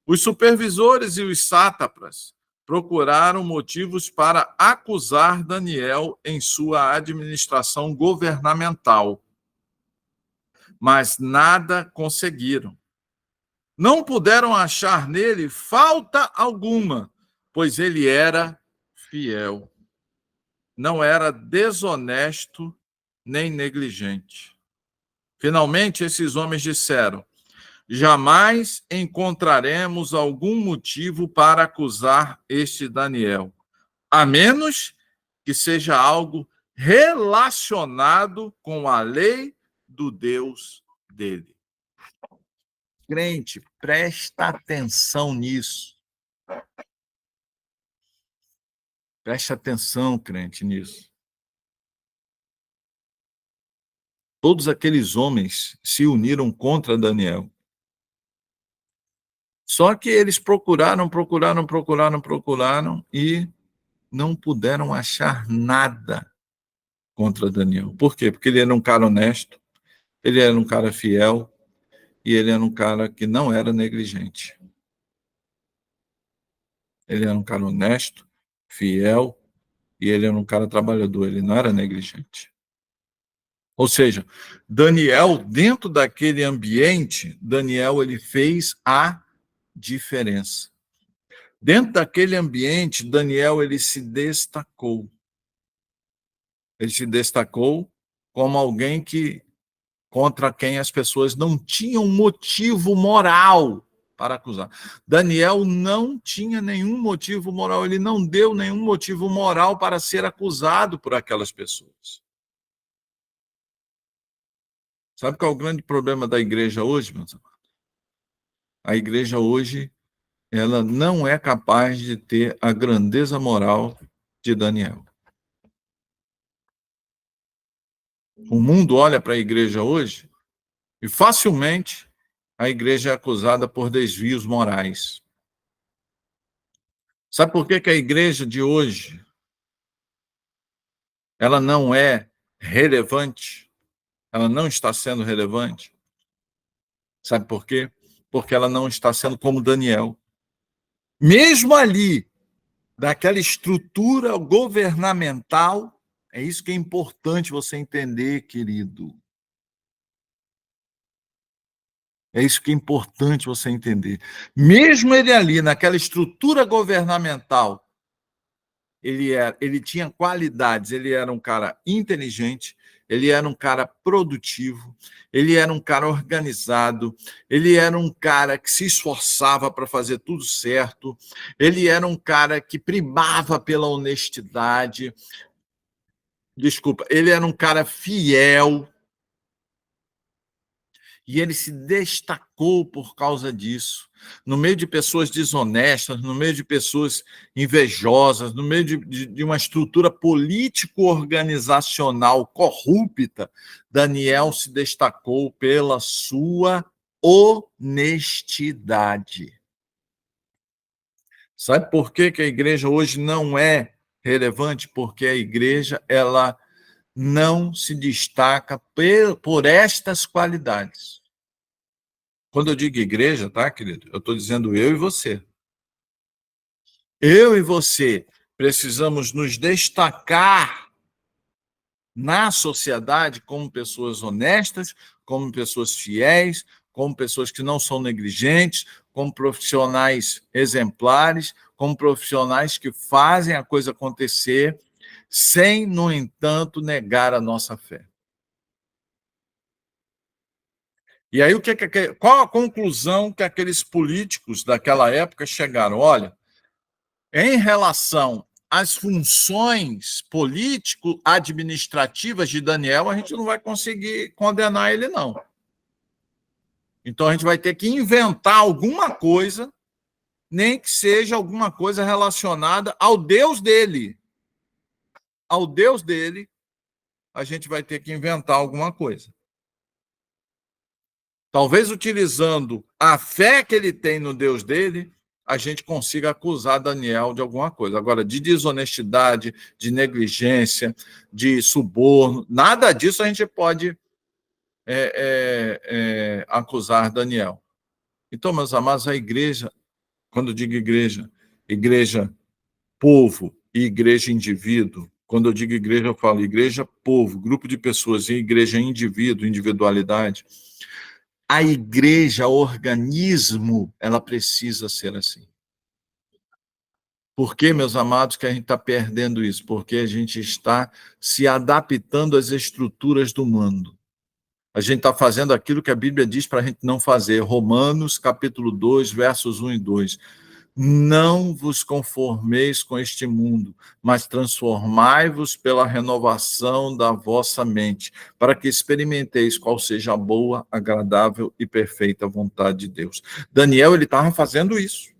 os supervisores e os sátrapas procuraram motivos para acusar Daniel em sua administração governamental, mas nada conseguiram. Não puderam achar nele falta alguma, pois ele era fiel. Não era desonesto nem negligente. Finalmente, esses homens disseram: jamais encontraremos algum motivo para acusar este Daniel, a menos que seja algo relacionado com a lei do Deus dele. Crente, presta atenção nisso. Preste atenção, crente, nisso. Todos aqueles homens se uniram contra Daniel. Só que eles procuraram e não puderam achar nada contra Daniel. Por quê? Porque ele era um cara honesto, ele era um cara fiel e ele era um cara que não era negligente. Ele era um cara honesto, fiel e ele era um cara trabalhador, ele não era negligente. Ou seja, Daniel, dentro daquele ambiente, Daniel ele fez a diferença. Dentro daquele ambiente, Daniel ele se destacou. Ele se destacou como alguém contra quem as pessoas não tinham motivo moral para acusar. Daniel não tinha nenhum motivo moral, ele não deu nenhum motivo moral para ser acusado por aquelas pessoas. Sabe qual é o grande problema da igreja hoje, meus amados? A igreja hoje, ela não é capaz de ter a grandeza moral de Daniel. O mundo olha para a igreja hoje e facilmente a igreja é acusada por desvios morais. Sabe por que a igreja de hoje ela não é relevante? Ela não está sendo relevante? Sabe por quê? Porque ela não está sendo como Daniel. Mesmo ali, daquela estrutura governamental, é isso que é importante você entender, querido. É isso que é importante você entender. Mesmo ele ali, naquela estrutura governamental, ele tinha qualidades, ele era um cara inteligente, ele era um cara produtivo, ele era um cara organizado, ele era um cara que se esforçava para fazer tudo certo, ele era um cara que primava pela honestidade. Desculpa, ele era um cara fiel. E ele se destacou por causa disso. No meio de pessoas desonestas, no meio de pessoas invejosas, no meio de uma estrutura político-organizacional corrupta, Daniel se destacou pela sua honestidade. Sabe por que a igreja hoje não é relevante? Porque a igreja ela não se destaca por estas qualidades. Quando eu digo igreja, tá, querido? Eu estou dizendo eu e você. Eu e você precisamos nos destacar na sociedade como pessoas honestas, como pessoas fiéis, como pessoas que não são negligentes, como profissionais exemplares, como profissionais que fazem a coisa acontecer, sem, no entanto, negar a nossa fé. E aí, qual a conclusão que aqueles políticos daquela época chegaram? Olha, em relação às funções político-administrativas de Daniel, a gente não vai conseguir condenar ele, não. Então, a gente vai ter que inventar alguma coisa, nem que seja alguma coisa relacionada ao Deus dele. Ao Deus dele, a gente vai ter que inventar alguma coisa. Talvez utilizando a fé que ele tem no Deus dele, a gente consiga acusar Daniel de alguma coisa. Agora, de desonestidade, de negligência, de suborno, nada disso a gente pode acusar Daniel. Então, meus amados, a igreja, quando eu digo igreja, igreja povo e igreja indivíduo, quando eu digo igreja, eu falo igreja povo, grupo de pessoas, e igreja indivíduo, individualidade. A igreja, organismo, ela precisa ser assim. Por que, meus amados, que a gente está perdendo isso? Porque a gente está se adaptando às estruturas do mundo. A gente está fazendo aquilo que a Bíblia diz para a gente não fazer. Romanos, capítulo 2, versos 1 e 2. Não vos conformeis com este mundo, mas transformai-vos pela renovação da vossa mente, para que experimenteis qual seja a boa, agradável e perfeita vontade de Deus. Daniel, ele estava fazendo isso,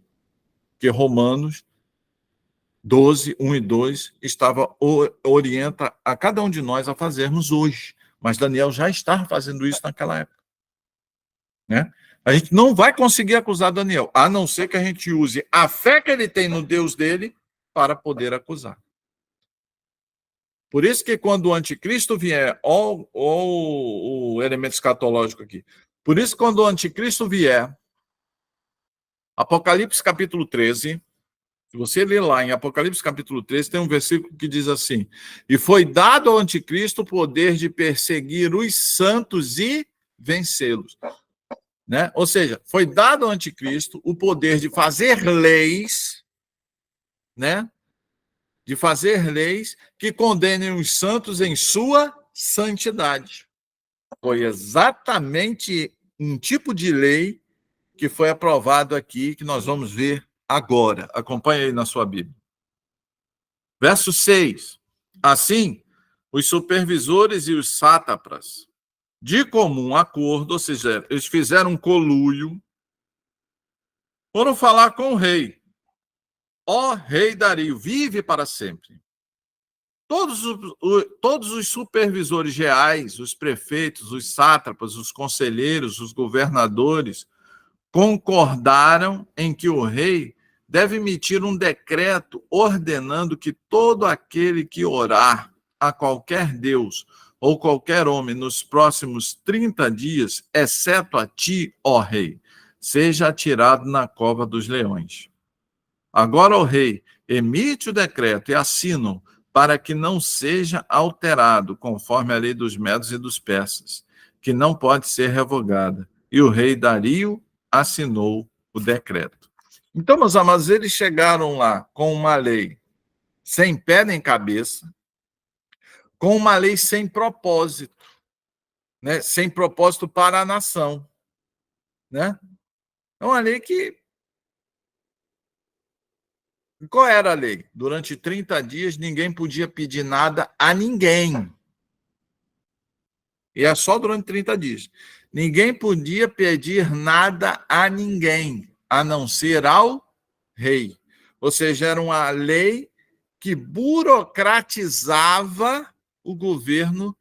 que Romanos 12, 1 e 2 orienta a cada um de nós a fazermos hoje. Mas Daniel já estava fazendo isso naquela época, né? A gente não vai conseguir acusar Daniel, a não ser que a gente use a fé que ele tem no Deus dele para poder acusar. Por isso que quando o anticristo vier, ou o elemento escatológico aqui, por isso quando o anticristo vier, Apocalipse capítulo 13, se você ler lá em Apocalipse capítulo 13, tem um versículo que diz assim: e foi dado ao anticristo o poder de perseguir os santos e vencê-los. Né? Ou seja, foi dado ao anticristo o poder de fazer leis, né? De fazer leis que condenem os santos em sua santidade. Foi exatamente um tipo de lei que foi aprovado aqui, que nós vamos ver agora. Acompanhe aí na sua Bíblia. Verso 6. Assim, os supervisores e os sátrapas, de comum acordo, ou seja, eles fizeram um conluio, foram falar com o rei. Ó rei Dario, vive para sempre. Todos os supervisores reais, os prefeitos, os sátrapas, os conselheiros, os governadores, concordaram em que o rei deve emitir um decreto ordenando que todo aquele que orar a qualquer Deus ou qualquer homem nos próximos 30 dias, exceto a ti, ó rei, seja atirado na cova dos leões. Agora o rei emite o decreto e assina para que não seja alterado, conforme a lei dos medos e dos persas, que não pode ser revogada. E o rei Dario assinou o decreto. Então, meus amados, eles chegaram lá com uma lei sem pé nem cabeça, com uma lei sem propósito, né? Sem propósito para a nação, né? É uma lei que... Qual era a lei? Durante 30 dias, ninguém podia pedir nada a ninguém. E é só durante 30 dias. Ninguém podia pedir nada a ninguém, a não ser ao rei. Ou seja, era uma lei que burocratizava o governo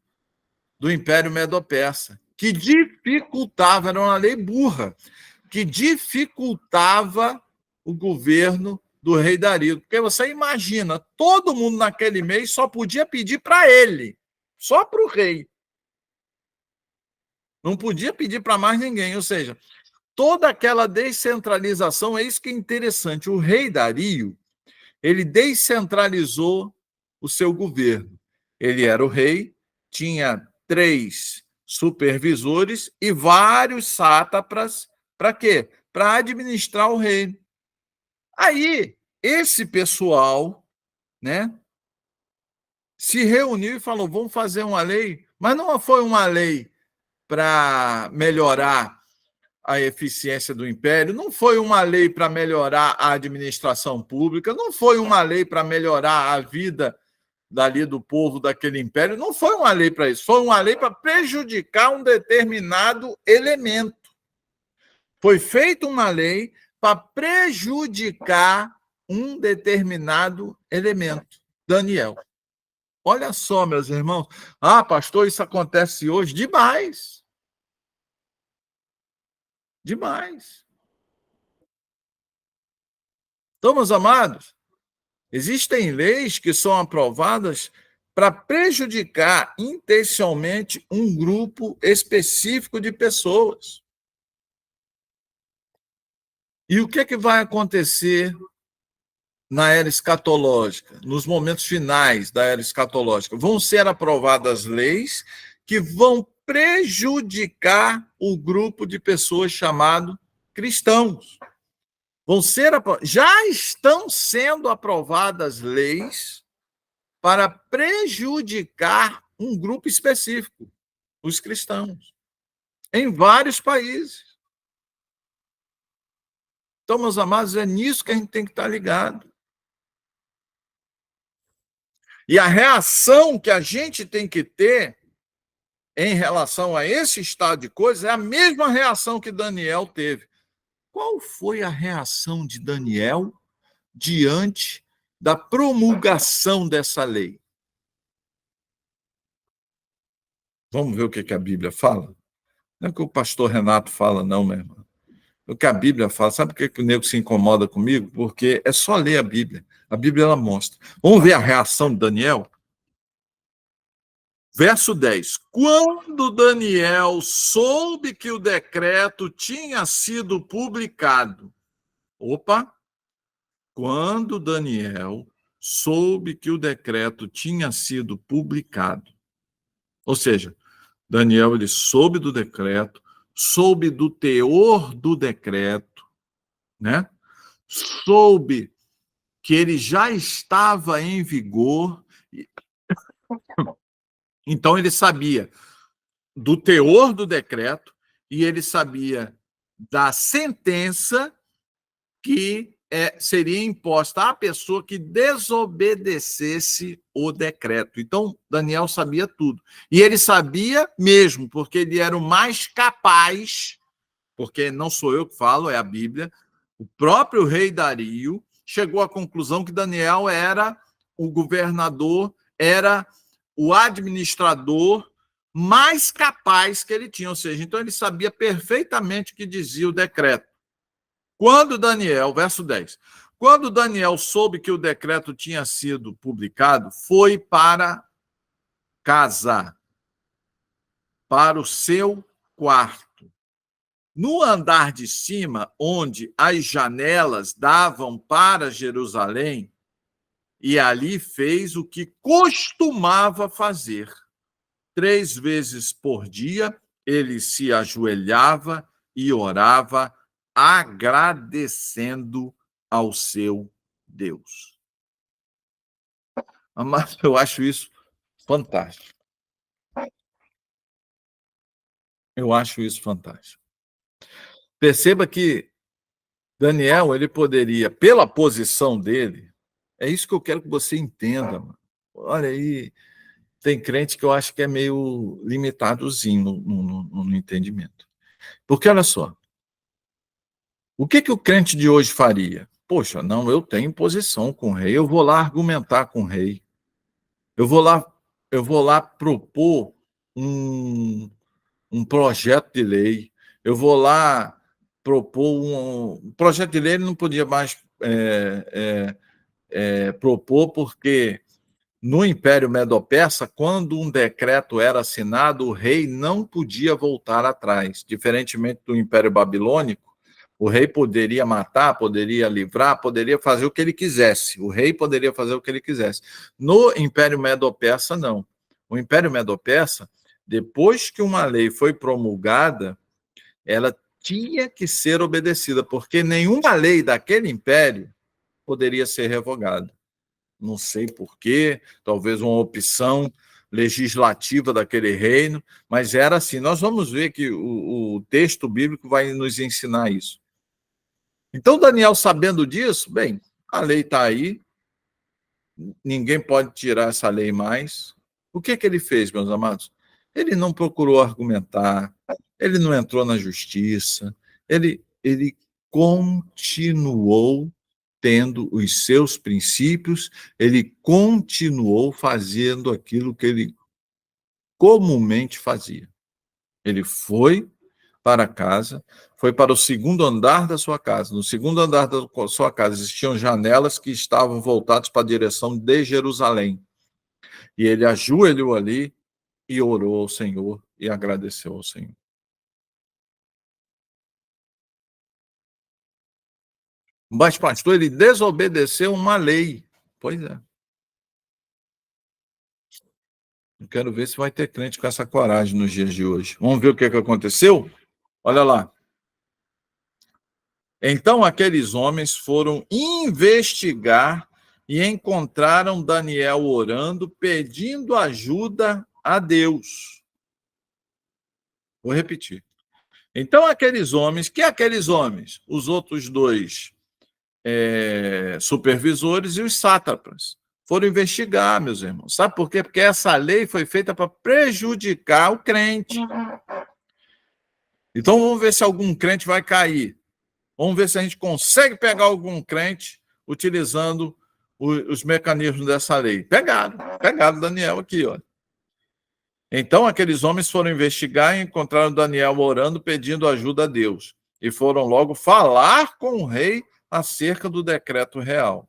do Império Medo-Persa, que dificultava, era uma lei burra, que dificultava o governo do rei Dario. Porque você imagina, todo mundo naquele mês só podia pedir para ele, só para o rei. Não podia pedir para mais ninguém, ou seja, toda aquela descentralização, é isso que é interessante. O rei Dario, ele descentralizou o seu governo. Ele era o rei, tinha 3 supervisores e vários sátrapas. Para quê? Para administrar o reino. Aí, esse pessoal, né, se reuniu e falou: vamos fazer uma lei, mas não foi uma lei para melhorar a eficiência do império, não foi uma lei para melhorar a administração pública, não foi uma lei para melhorar a vida dali do povo daquele império, não foi uma lei para isso, foi uma lei para prejudicar um determinado elemento. Foi feita uma lei para prejudicar um determinado elemento. Daniel. Olha só, meus irmãos. Ah, pastor, isso acontece hoje? Demais. Demais. Então, meus amados, existem leis que são aprovadas para prejudicar intencionalmente um grupo específico de pessoas. E o que é que vai acontecer na era escatológica, nos momentos finais da era escatológica? Vão ser aprovadas leis que vão prejudicar o grupo de pessoas chamado cristãos. Já estão sendo aprovadas leis para prejudicar um grupo específico, os cristãos, em vários países. Então, meus amados, é nisso que a gente tem que estar ligado. E a reação que a gente tem que ter em relação a esse estado de coisas é a mesma reação que Daniel teve. Qual foi a reação de Daniel diante da promulgação dessa lei? Vamos ver o que a Bíblia fala? Não é o que o pastor Renato fala, não, meu irmão. O que a Bíblia fala. Sabe por que o nego se incomoda comigo? Porque é só ler a Bíblia. A Bíblia, ela mostra. Vamos ver a reação de Daniel? Verso 10. Quando Daniel soube que o decreto tinha sido publicado. Opa! Quando Daniel soube que o decreto tinha sido publicado. Ou seja, Daniel ele soube do decreto, soube do teor do decreto, né? Soube que ele já estava em vigor. Então ele sabia do teor do decreto e ele sabia da sentença que seria imposta à pessoa que desobedecesse o decreto. Então, Daniel sabia tudo. E ele sabia mesmo, porque ele era o mais capaz, porque não sou eu que falo, é a Bíblia. O próprio rei Dario chegou à conclusão que Daniel era o governador, era o administrador mais capaz que ele tinha, ou seja, então ele sabia perfeitamente o que dizia o decreto. Quando Daniel, verso 10, quando Daniel soube que o decreto tinha sido publicado, foi para casa, para o seu quarto. No andar de cima, onde as janelas davam para Jerusalém, e ali fez o que costumava fazer. 3 vezes por dia, ele se ajoelhava e orava, agradecendo ao seu Deus. Mas eu acho isso fantástico. Eu acho isso fantástico. Perceba que Daniel, ele poderia, pela posição dele, é isso que eu quero que você entenda, mano. Olha aí, tem crente que eu acho que é meio limitadozinho no entendimento. Porque, olha só, o que o crente de hoje faria? Poxa, não, eu tenho posição com o rei, eu vou lá argumentar com o rei. Eu vou lá propor um projeto de lei. Eu vou lá propor um projeto de lei, ele não podia mais propor, porque no Império Medo-Persa, quando um decreto era assinado, o rei não podia voltar atrás. Diferentemente do Império Babilônico, o rei poderia matar, poderia livrar, poderia fazer o que ele quisesse. O rei poderia fazer o que ele quisesse. No Império Medo-Persa, não. O Império Medo-Persa, depois que uma lei foi promulgada, ela tinha que ser obedecida, porque nenhuma lei daquele império poderia ser revogada. Não sei porquê, talvez uma opção legislativa daquele reino, mas era assim. Nós vamos ver que o texto bíblico vai nos ensinar isso. Então, Daniel, sabendo disso, bem, a lei está aí, ninguém pode tirar essa lei mais. O que ele fez, meus amados? Ele não procurou argumentar, ele não entrou na justiça, ele continuou tendo os seus princípios, ele continuou fazendo aquilo que ele comumente fazia. Ele foi para casa, foi para o segundo andar da sua casa. No segundo andar da sua casa existiam janelas que estavam voltadas para a direção de Jerusalém. E ele ajoelhou ali e orou ao Senhor e agradeceu ao Senhor. Mas, pastor, ele desobedeceu uma lei. Pois é. Eu quero ver se vai ter crente com essa coragem nos dias de hoje. Vamos ver o que aconteceu? Olha lá. Então aqueles homens foram investigar e encontraram Daniel orando, pedindo ajuda a Deus. Vou repetir. Então, aqueles homens, os outros dois supervisores e os sátrapas, foram investigar, meus irmãos. Sabe por quê? Porque essa lei foi feita para prejudicar o crente. Então, vamos ver se algum crente vai cair. Vamos ver se a gente consegue pegar algum crente utilizando os mecanismos dessa lei. Pegaram Daniel aqui, ó. Então, aqueles homens foram investigar e encontraram Daniel orando, pedindo ajuda a Deus. E foram logo falar com o rei acerca do decreto real.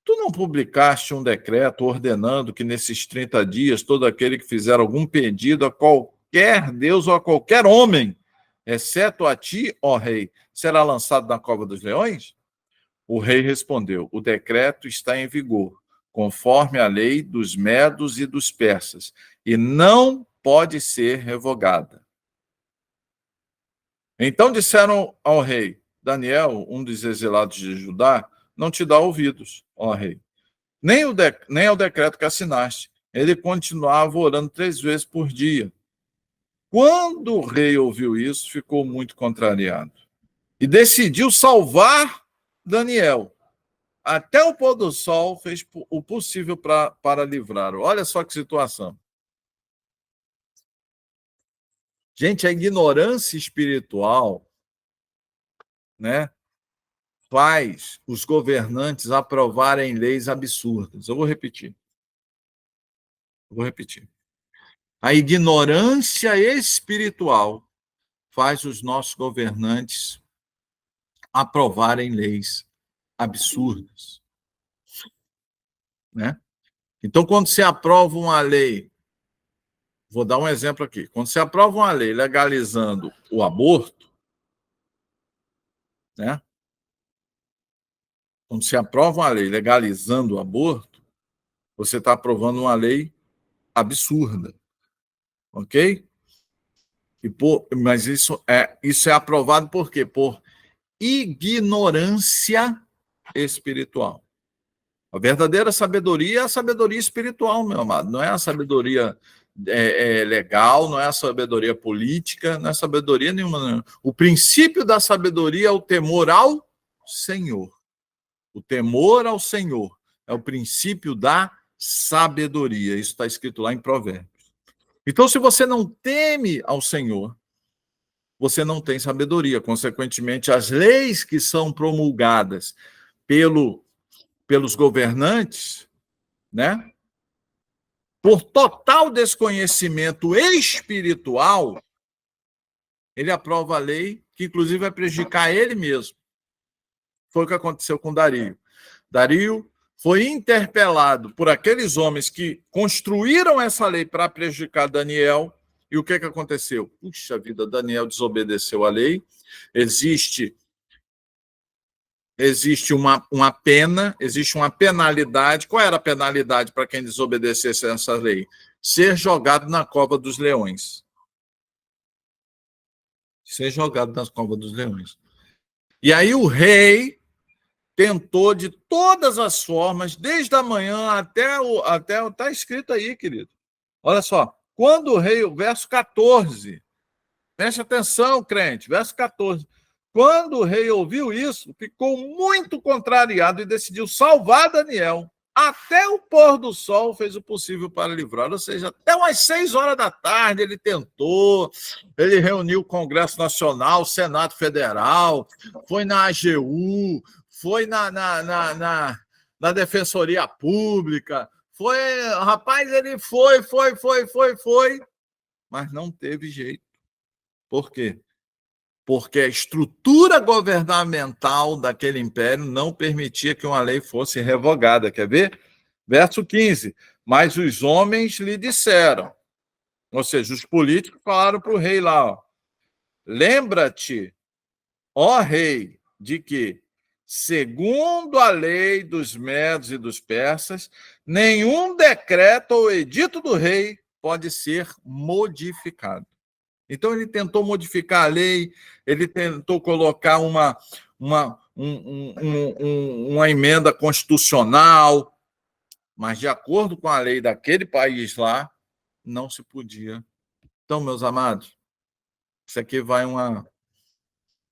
Tu não publicaste um decreto ordenando que nesses 30 dias todo aquele que fizer algum pedido a qualquer Deus ou a qualquer homem, exceto a ti, ó rei, será lançado na cova dos leões? O rei respondeu: o decreto está em vigor, conforme a lei dos medos e dos persas, e não pode ser revogada. Então disseram ao rei: Daniel, um dos exilados de Judá, não te dá ouvidos, ó rei, nem ao decreto que assinaste. Ele continuava orando 3 vezes por dia. Quando o rei ouviu isso, ficou muito contrariado e decidiu salvar Daniel. Até o pôr do sol fez o possível para livrá-lo. Olha só que situação. Gente, a ignorância espiritual, né, faz os governantes aprovarem leis absurdas. Eu vou repetir. A ignorância espiritual faz os nossos governantes aprovarem leis absurdas, né? Então, quando se aprova uma lei, vou dar um exemplo aqui, quando se aprova uma lei legalizando o aborto, né? Quando se aprova uma lei legalizando o aborto, você está aprovando uma lei absurda, ok? Mas isso é aprovado por quê? Por ignorância espiritual. A verdadeira sabedoria é a sabedoria espiritual, meu amado. Não é a sabedoria legal, não é a sabedoria política, não é sabedoria nenhuma. Não. O princípio da sabedoria é o temor ao Senhor. O temor ao Senhor é o princípio da sabedoria. Isso está escrito lá em Provérbios. Então, se você não teme ao Senhor, você não tem sabedoria. Consequentemente, as leis que são promulgadas pelos governantes, né? Por total desconhecimento espiritual, ele aprova a lei que, inclusive, vai prejudicar ele mesmo. Foi o que aconteceu com Dario. Dario foi interpelado por aqueles homens que construíram essa lei para prejudicar Daniel. E o que aconteceu? Puxa vida, Daniel desobedeceu a lei. Existe uma pena, existe uma penalidade. Qual era a penalidade para quem desobedecesse a essa lei? Ser jogado na cova dos leões. Ser jogado na cova dos leões. E aí o rei tentou de todas as formas, desde a manhã até está escrito aí, querido. Olha só, quando o rei, verso 14, preste atenção, crente, verso 14. Quando o rei ouviu isso, ficou muito contrariado e decidiu salvar Daniel. Até o pôr do sol fez o possível para livrar, ou seja, até umas 6 horas da tarde ele tentou, ele reuniu o Congresso Nacional, o Senado Federal, foi na AGU, foi na Defensoria Pública, ele foi, mas não teve jeito. Por quê? Porque a estrutura governamental daquele império não permitia que uma lei fosse revogada. Quer ver? Verso 15. Mas os homens lhe disseram, ou seja, os políticos falaram para o rei lá, ó, lembra-te, ó rei, de que, segundo a lei dos medos e dos persas, nenhum decreto ou edito do rei pode ser modificado. Então, ele tentou modificar a lei, ele tentou colocar uma emenda constitucional, mas, de acordo com a lei daquele país lá, não se podia. Então, meus amados,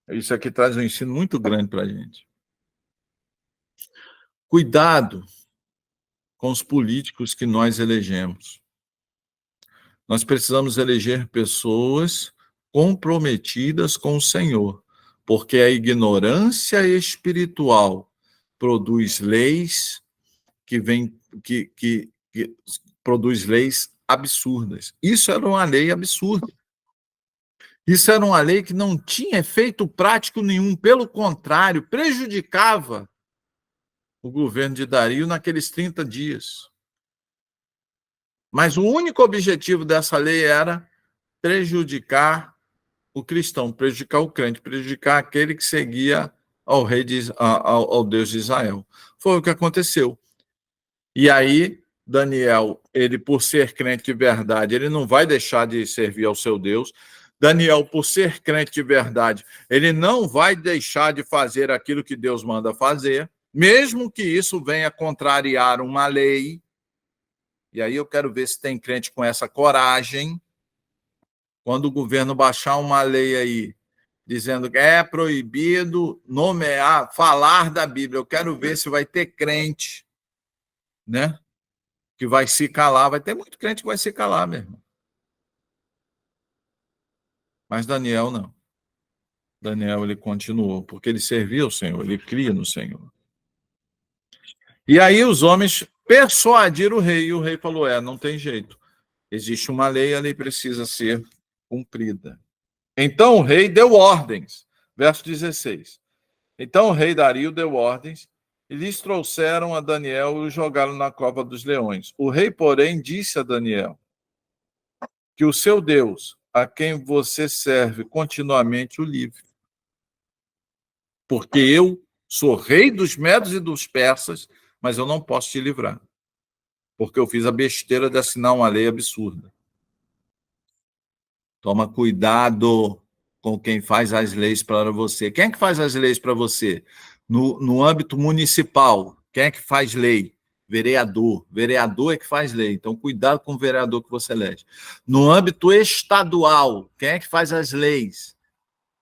Isso aqui traz um ensino muito grande para a gente. Cuidado com os políticos que nós elegemos. Nós precisamos eleger pessoas comprometidas com o Senhor, porque a ignorância espiritual produz leis que produz leis absurdas. Isso era uma lei absurda. Isso era uma lei que não tinha efeito prático nenhum, pelo contrário, prejudicava o governo de Dario naqueles 30 dias. Mas o único objetivo dessa lei era prejudicar o cristão, prejudicar o crente, prejudicar aquele que seguia ao rei ao Deus de Israel. Foi o que aconteceu. E aí, Daniel, ele por ser crente de verdade, ele não vai deixar de servir ao seu Deus. Daniel, por ser crente de verdade, ele não vai deixar de fazer aquilo que Deus manda fazer, mesmo que isso venha contrariar uma lei. E aí eu quero ver se tem crente com essa coragem. Quando o governo baixar uma lei aí, dizendo que é proibido nomear, falar da Bíblia, eu quero ver se vai ter crente, né, que vai se calar. Vai ter muito crente que vai se calar, meu irmão. Mas Daniel não. Daniel, ele continuou, porque ele servia ao Senhor, ele cria no Senhor. E aí os homens persuadiram o rei, e o rei falou, não tem jeito. Existe uma lei, a lei precisa ser cumprida. Então o rei deu ordens. Verso 16. Então o rei Dario deu ordens, e lhes trouxeram a Daniel e o jogaram na cova dos leões. O rei, porém, disse a Daniel que o seu Deus, a quem você serve continuamente, o livre. Porque eu sou rei dos medos e dos persas, mas eu não posso te livrar. Porque eu fiz a besteira de assinar uma lei absurda. Toma cuidado com quem faz as leis para você. Quem é que faz as leis para você? No âmbito municipal, quem é que faz lei? Vereador. Vereador é que faz lei. Então, cuidado com o vereador que você elege. No âmbito estadual, quem é que faz as leis?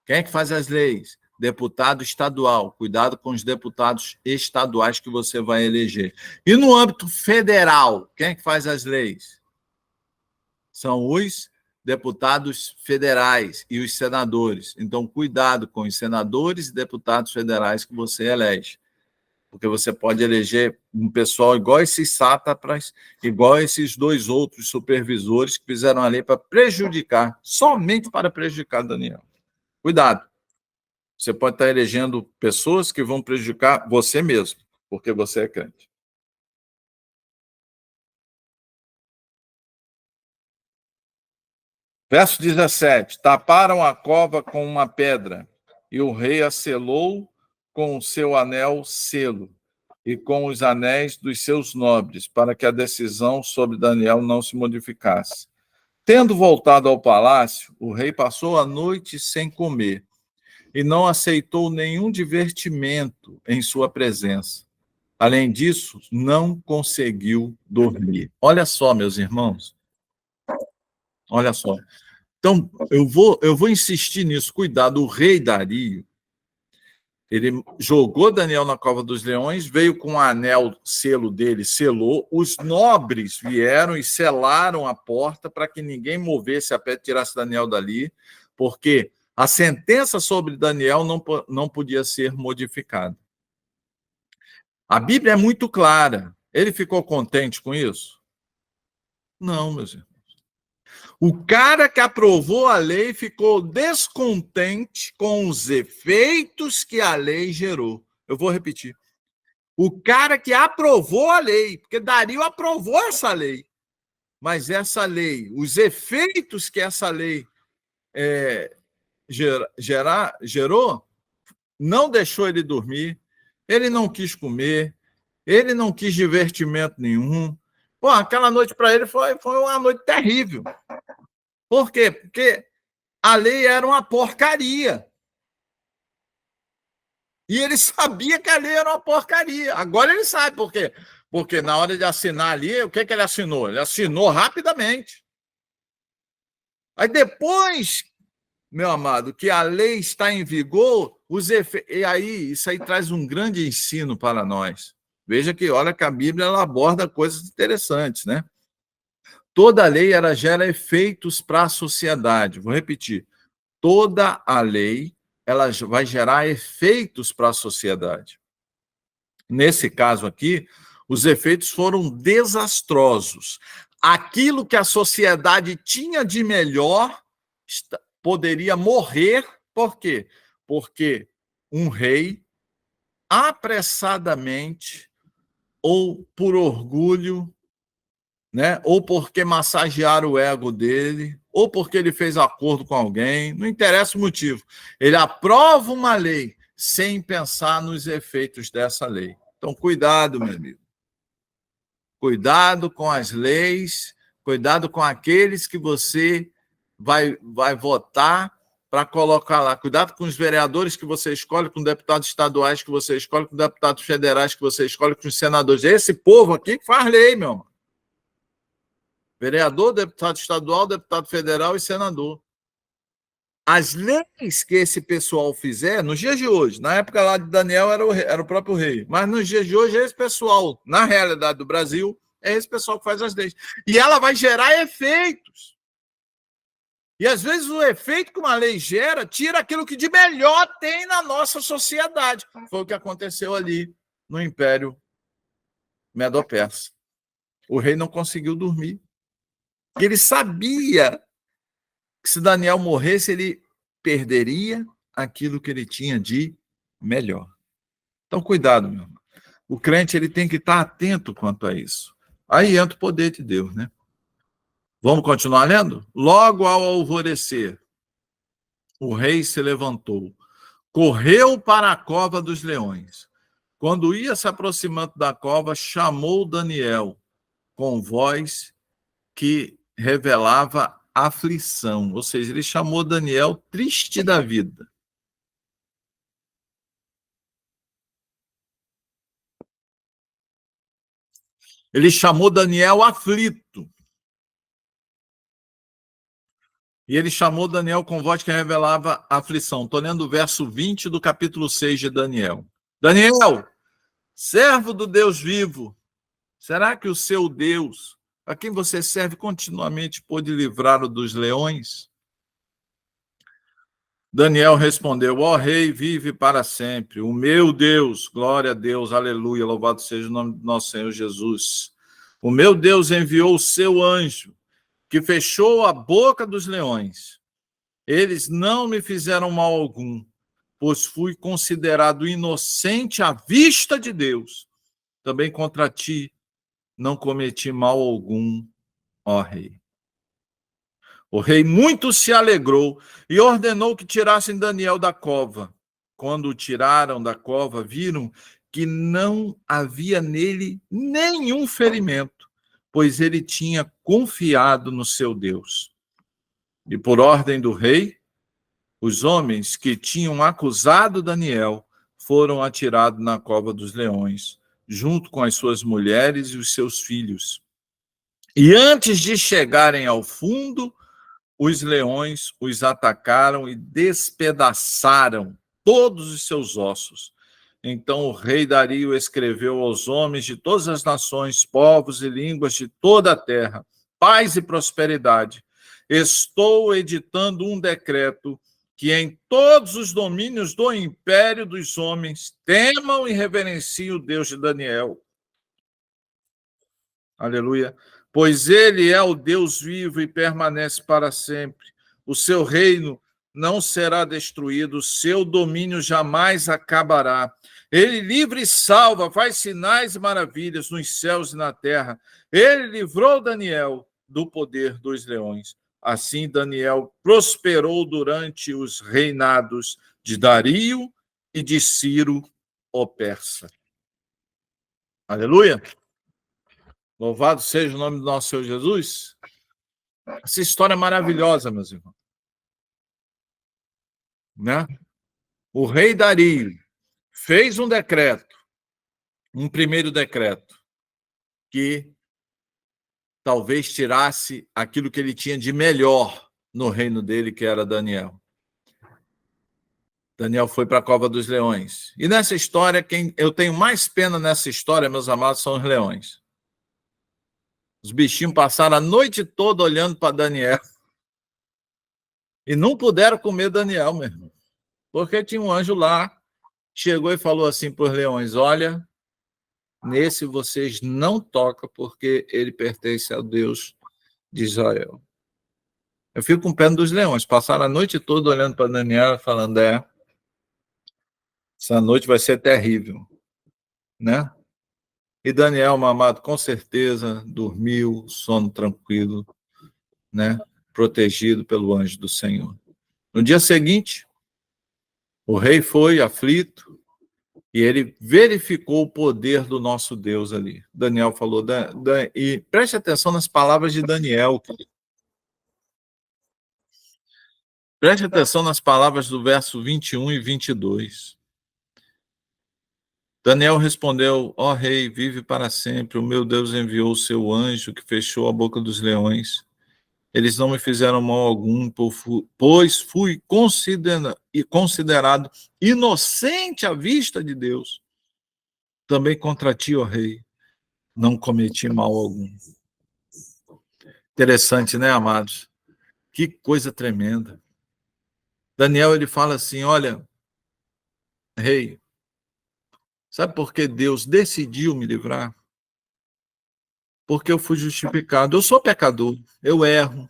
Quem é que faz as leis? Deputado estadual. Cuidado com os deputados estaduais que você vai eleger. E no âmbito federal, quem é que faz as leis? São os deputados federais e os senadores. Então, cuidado com os senadores e deputados federais que você elege, porque você pode eleger um pessoal igual esses sátrapas, igual esses dois outros supervisores que fizeram a lei para prejudicar, somente para prejudicar Daniel. Cuidado. Você pode estar elegendo pessoas que vão prejudicar você mesmo, porque você é crente. Verso 17. Taparam a cova com uma pedra, e o rei a selou com o seu anel selo, e com os anéis dos seus nobres, para que a decisão sobre Daniel não se modificasse. Tendo voltado ao palácio, o rei passou a noite sem comer, e não aceitou nenhum divertimento em sua presença. Além disso, não conseguiu dormir. Olha só, meus irmãos, olha só. Então, eu vou insistir nisso. Cuidado, o rei Dario, ele jogou Daniel na cova dos leões, veio com o anel, selo dele, selou. Os nobres vieram e selaram a porta para que ninguém movesse a pé, tirasse Daniel dali, porque a sentença sobre Daniel não podia ser modificada. A Bíblia é muito clara. Ele ficou contente com isso? Não, meus irmãos. O cara que aprovou a lei ficou descontente com os efeitos que a lei gerou. Eu vou repetir. O cara que aprovou a lei, porque Dario aprovou essa lei, mas essa lei, os efeitos que essa lei gerou, não deixou ele dormir, ele não quis comer, ele não quis divertimento nenhum. Pô, aquela noite para ele foi uma noite terrível. Por quê? Porque a lei era uma porcaria. E ele sabia que a lei era uma porcaria. Agora ele sabe por quê. Porque na hora de assinar ali, o que ele assinou? Ele assinou rapidamente. Aí depois, meu amado, que a lei está em vigor, e aí isso aí traz um grande ensino para nós. Veja que, olha que a Bíblia ela aborda coisas interessantes, né? Toda lei ela gera efeitos para a sociedade. Vou repetir. Toda a lei ela vai gerar efeitos para a sociedade. Nesse caso aqui, os efeitos foram desastrosos. Aquilo que a sociedade tinha de melhor poderia morrer. Por quê? Porque um rei, apressadamente, ou por orgulho, né? Ou porque massagearam o ego dele, ou porque ele fez acordo com alguém, não interessa o motivo. Ele aprova uma lei sem pensar nos efeitos dessa lei. Então, cuidado, meu amigo. Cuidado com as leis, cuidado com aqueles que você vai votar para colocar lá. Cuidado com os vereadores que você escolhe, com deputados estaduais que você escolhe, com deputados federais que você escolhe, com os senadores. Esse povo aqui que faz lei, meu irmão. Vereador, deputado estadual, deputado federal e senador. As leis que esse pessoal fizer, nos dias de hoje, na época lá de Daniel era o próprio rei, mas nos dias de hoje é esse pessoal, na realidade do Brasil, é esse pessoal que faz as leis. E ela vai gerar efeitos. E às vezes o efeito que uma lei gera tira aquilo que de melhor tem na nossa sociedade. Foi o que aconteceu ali no Império Medo-Persa. O rei não conseguiu dormir. Ele sabia que se Daniel morresse, ele perderia aquilo que ele tinha de melhor. Então, cuidado, meu irmão. O crente ele tem que estar atento quanto a isso. Aí entra o poder de Deus, né? Vamos continuar lendo? Logo ao alvorecer, o rei se levantou, correu para a cova dos leões. Quando ia se aproximando da cova, chamou Daniel com voz que revelava aflição, ou seja, ele chamou Daniel triste da vida. Ele chamou Daniel aflito. E ele chamou Daniel com voz que revelava aflição. Estou lendo o verso 20 do capítulo 6 de Daniel. Daniel, servo do Deus vivo, será que o seu Deus, a quem você serve continuamente, pôde livrá-lo dos leões? Daniel respondeu: ó rei, vive para sempre. O meu Deus, glória a Deus, aleluia, louvado seja o nome do nosso Senhor Jesus. O meu Deus enviou o seu anjo, que fechou a boca dos leões. Eles não me fizeram mal algum, pois fui considerado inocente à vista de Deus. Também contra ti não cometi mal algum, ó rei. O rei muito se alegrou e ordenou que tirassem Daniel da cova. Quando o tiraram da cova, viram que não havia nele nenhum ferimento, pois ele tinha confiado no seu Deus. E por ordem do rei, os homens que tinham acusado Daniel foram atirados na cova dos leões, junto com as suas mulheres e os seus filhos. E antes de chegarem ao fundo, os leões os atacaram e despedaçaram todos os seus ossos. Então o rei Dario escreveu aos homens de todas as nações, povos e línguas de toda a terra: paz e prosperidade. Estou editando um decreto que em todos os domínios do império dos homens temam e reverenciem o Deus de Daniel. Aleluia. Pois ele é o Deus vivo e permanece para sempre. O seu reino não será destruído, o seu domínio jamais acabará. Ele livra e salva, faz sinais e maravilhas nos céus e na terra. Ele livrou Daniel do poder dos leões. Assim, Daniel prosperou durante os reinados de Dario e de Ciro, o persa. Aleluia. Louvado seja o nome do nosso Senhor Jesus. Essa história é maravilhosa, meus irmãos. Né? O rei Dario fez um decreto, um primeiro decreto, que talvez tirasse aquilo que ele tinha de melhor no reino dele, que era Daniel. Daniel foi para a cova dos leões. E nessa história, quem eu tenho mais pena nessa história, meus amados, são os leões. Os bichinhos passaram a noite toda olhando para Daniel e não puderam comer Daniel, meu irmão. Porque tinha um anjo lá, chegou e falou assim para os leões: olha, nesse vocês não tocam, porque ele pertence ao Deus de Israel. Eu fico com pena dos leões. Passaram a noite toda olhando para Daniel, falando: essa noite vai ser terrível, né? E Daniel, meu amado, com certeza dormiu, sono tranquilo, né? Protegido pelo anjo do Senhor. No dia seguinte, o rei foi aflito e ele verificou o poder do nosso Deus ali. Daniel falou, e preste atenção nas palavras de Daniel. Preste atenção nas palavras do verso 21 e 22. Daniel respondeu: ó rei, vive para sempre. O meu Deus enviou o seu anjo que fechou a boca dos leões. Eles não me fizeram mal algum, pois fui considerado inocente à vista de Deus. Também contra ti, ó rei, não cometi mal algum. Interessante, né, amados? Que coisa tremenda. Daniel, ele fala assim, olha, rei, sabe por que Deus decidiu me livrar? Porque eu fui justificado. Eu sou pecador, eu erro,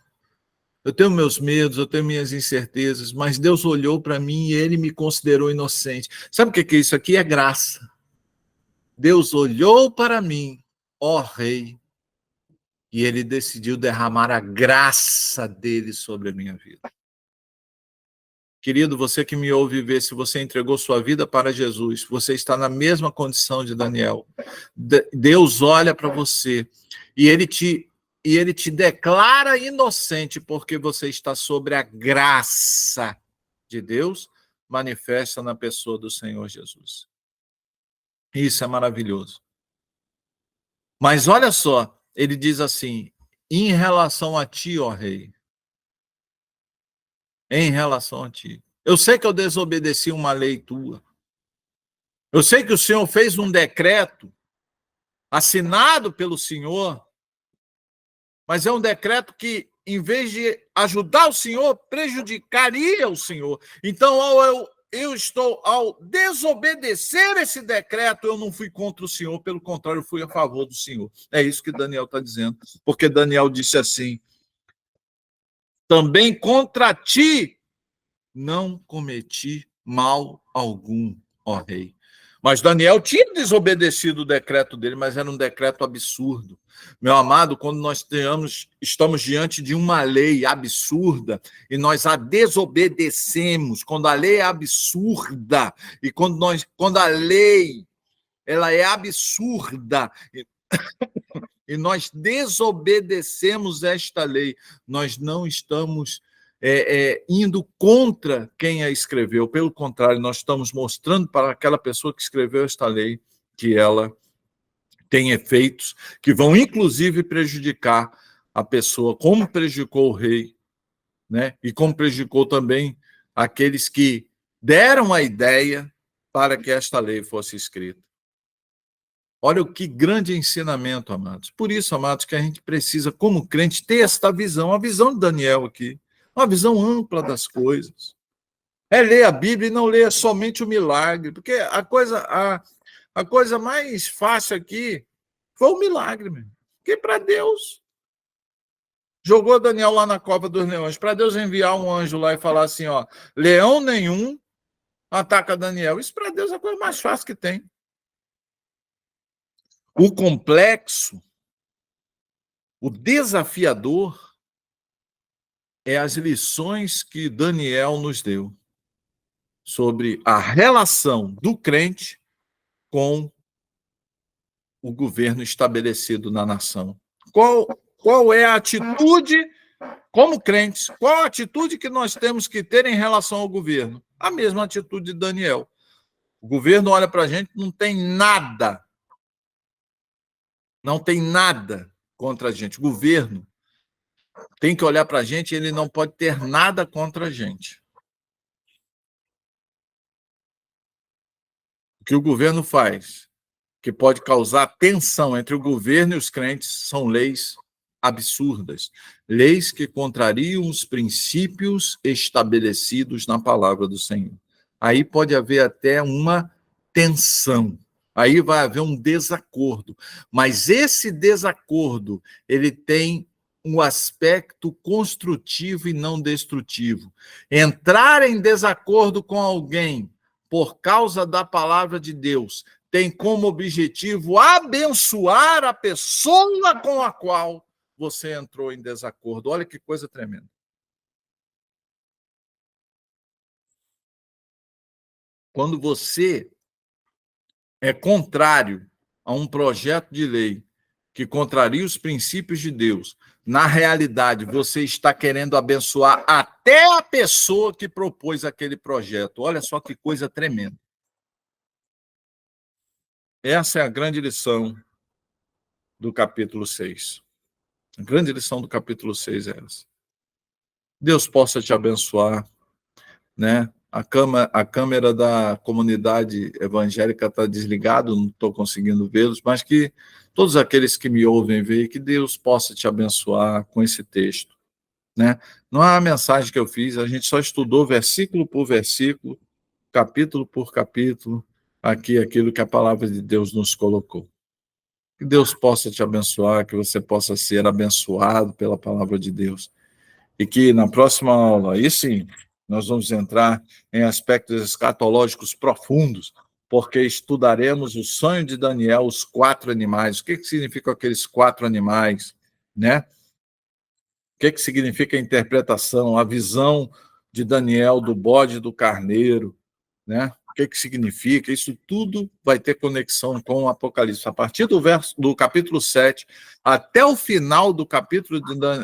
eu tenho meus medos, eu tenho minhas incertezas, mas Deus olhou para mim e ele me considerou inocente. Sabe o que é isso aqui? É graça. Deus olhou para mim, ó rei, e ele decidiu derramar a graça dele sobre a minha vida. Querido, você que me ouve ver, se você entregou sua vida para Jesus, você está na mesma condição de Daniel. Deus olha para você e ele te declara inocente porque você está sobre a graça de Deus manifesta na pessoa do Senhor Jesus. Isso é maravilhoso. Mas olha só, ele diz assim, em relação a ti, ó rei, em relação a ti. Eu sei que eu desobedeci uma lei tua. Eu sei que o Senhor fez um decreto assinado pelo Senhor, mas é um decreto que, em vez de ajudar o Senhor, prejudicaria o Senhor. Então, ao desobedecer esse decreto, eu não fui contra o Senhor, pelo contrário, eu fui a favor do Senhor. É isso que Daniel está dizendo, porque Daniel disse assim, também contra ti não cometi mal algum, ó rei. Mas Daniel tinha desobedecido o decreto dele, mas era um decreto absurdo. Meu amado, quando nós estamos diante de uma lei absurda e nós a desobedecemos, quando a lei é absurda e quando a lei ela é absurda e nós desobedecemos esta lei, nós não estamos indo contra quem a escreveu. Pelo contrário, nós estamos mostrando para aquela pessoa que escreveu esta lei que ela tem efeitos que vão, inclusive, prejudicar a pessoa, como prejudicou o rei, né? E como prejudicou também aqueles que deram a ideia para que esta lei fosse escrita. Olha o que grande ensinamento, amados. Por isso, amados, que a gente precisa, como crente, ter esta visão, a visão de Daniel aqui, uma visão ampla das coisas. É ler a Bíblia e não ler somente o milagre, porque a coisa mais fácil aqui foi o milagre, mesmo. Porque para Deus, jogou Daniel lá na cova dos leões, para Deus enviar um anjo lá e falar assim, ó, leão nenhum ataca Daniel. Isso para Deus é a coisa mais fácil que tem. O complexo, o desafiador é as lições que Daniel nos deu sobre a relação do crente com o governo estabelecido na nação. Qual é a atitude, como crentes, qual a atitude que nós temos que ter em relação ao governo? A mesma atitude de Daniel. O governo olha para a gente, não tem nada contra a gente. O governo tem que olhar para a gente, ele não pode ter nada contra a gente. que o governo faz, que pode causar tensão entre o governo e os crentes, são leis absurdas, leis que contrariam os princípios estabelecidos na palavra do Senhor. Aí pode haver até uma tensão, aí vai haver um desacordo, mas esse desacordo, ele tem um aspecto construtivo e não destrutivo. Entrar em desacordo com alguém por causa da palavra de Deus tem como objetivo abençoar a pessoa com a qual você entrou em desacordo. Olha que coisa tremenda. Quando você é contrário a um projeto de lei que contraria os princípios de Deus, na realidade, você está querendo abençoar até a pessoa que propôs aquele projeto. Olha só que coisa tremenda. Essa é a grande lição do capítulo 6. A grande lição do capítulo 6 é essa. Deus possa te abençoar, né? A câmera da comunidade evangélica está desligada, não estou conseguindo vê-los, mas que todos aqueles que me ouvem veem, que Deus possa te abençoar com esse texto, né? Não é a mensagem que eu fiz, a gente só estudou versículo por versículo, capítulo por capítulo, aqui aquilo que a palavra de Deus nos colocou. Que Deus possa te abençoar, que você possa ser abençoado pela palavra de Deus. E que na próxima aula, aí sim, nós vamos entrar em aspectos escatológicos profundos, porque estudaremos o sonho de Daniel, os 4 animais. O que significam aqueles 4 animais, né? O que significa a interpretação, a visão de Daniel do bode e do carneiro, né? O que significa? Isso tudo vai ter conexão com o Apocalipse. A partir do capítulo 7 até o final do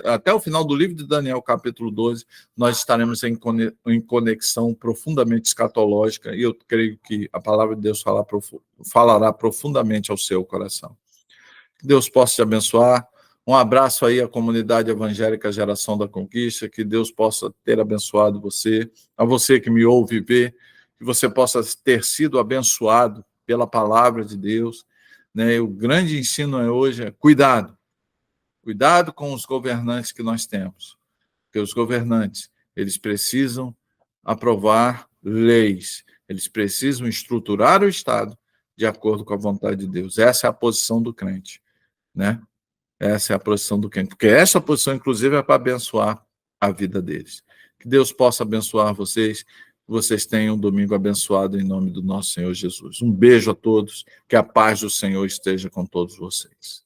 até o final do livro de Daniel, capítulo 12, nós estaremos em conexão profundamente escatológica, e eu creio que a palavra de Deus falará profundamente ao seu coração. Que Deus possa te abençoar. Um abraço aí à comunidade evangélica Geração da Conquista, que Deus possa ter abençoado você, a você que me ouve e vê, que você possa ter sido abençoado pela palavra de Deus, né? O grande ensino hoje é cuidado com os governantes que nós temos, porque os governantes, eles precisam aprovar leis, eles precisam estruturar o Estado de acordo com a vontade de Deus. Essa é a posição do crente, né? Essa é a posição do crente, porque essa posição, inclusive, é para abençoar a vida deles. Que Deus possa abençoar vocês, que vocês tenham um domingo abençoado em nome do nosso Senhor Jesus. Um beijo a todos, que a paz do Senhor esteja com todos vocês.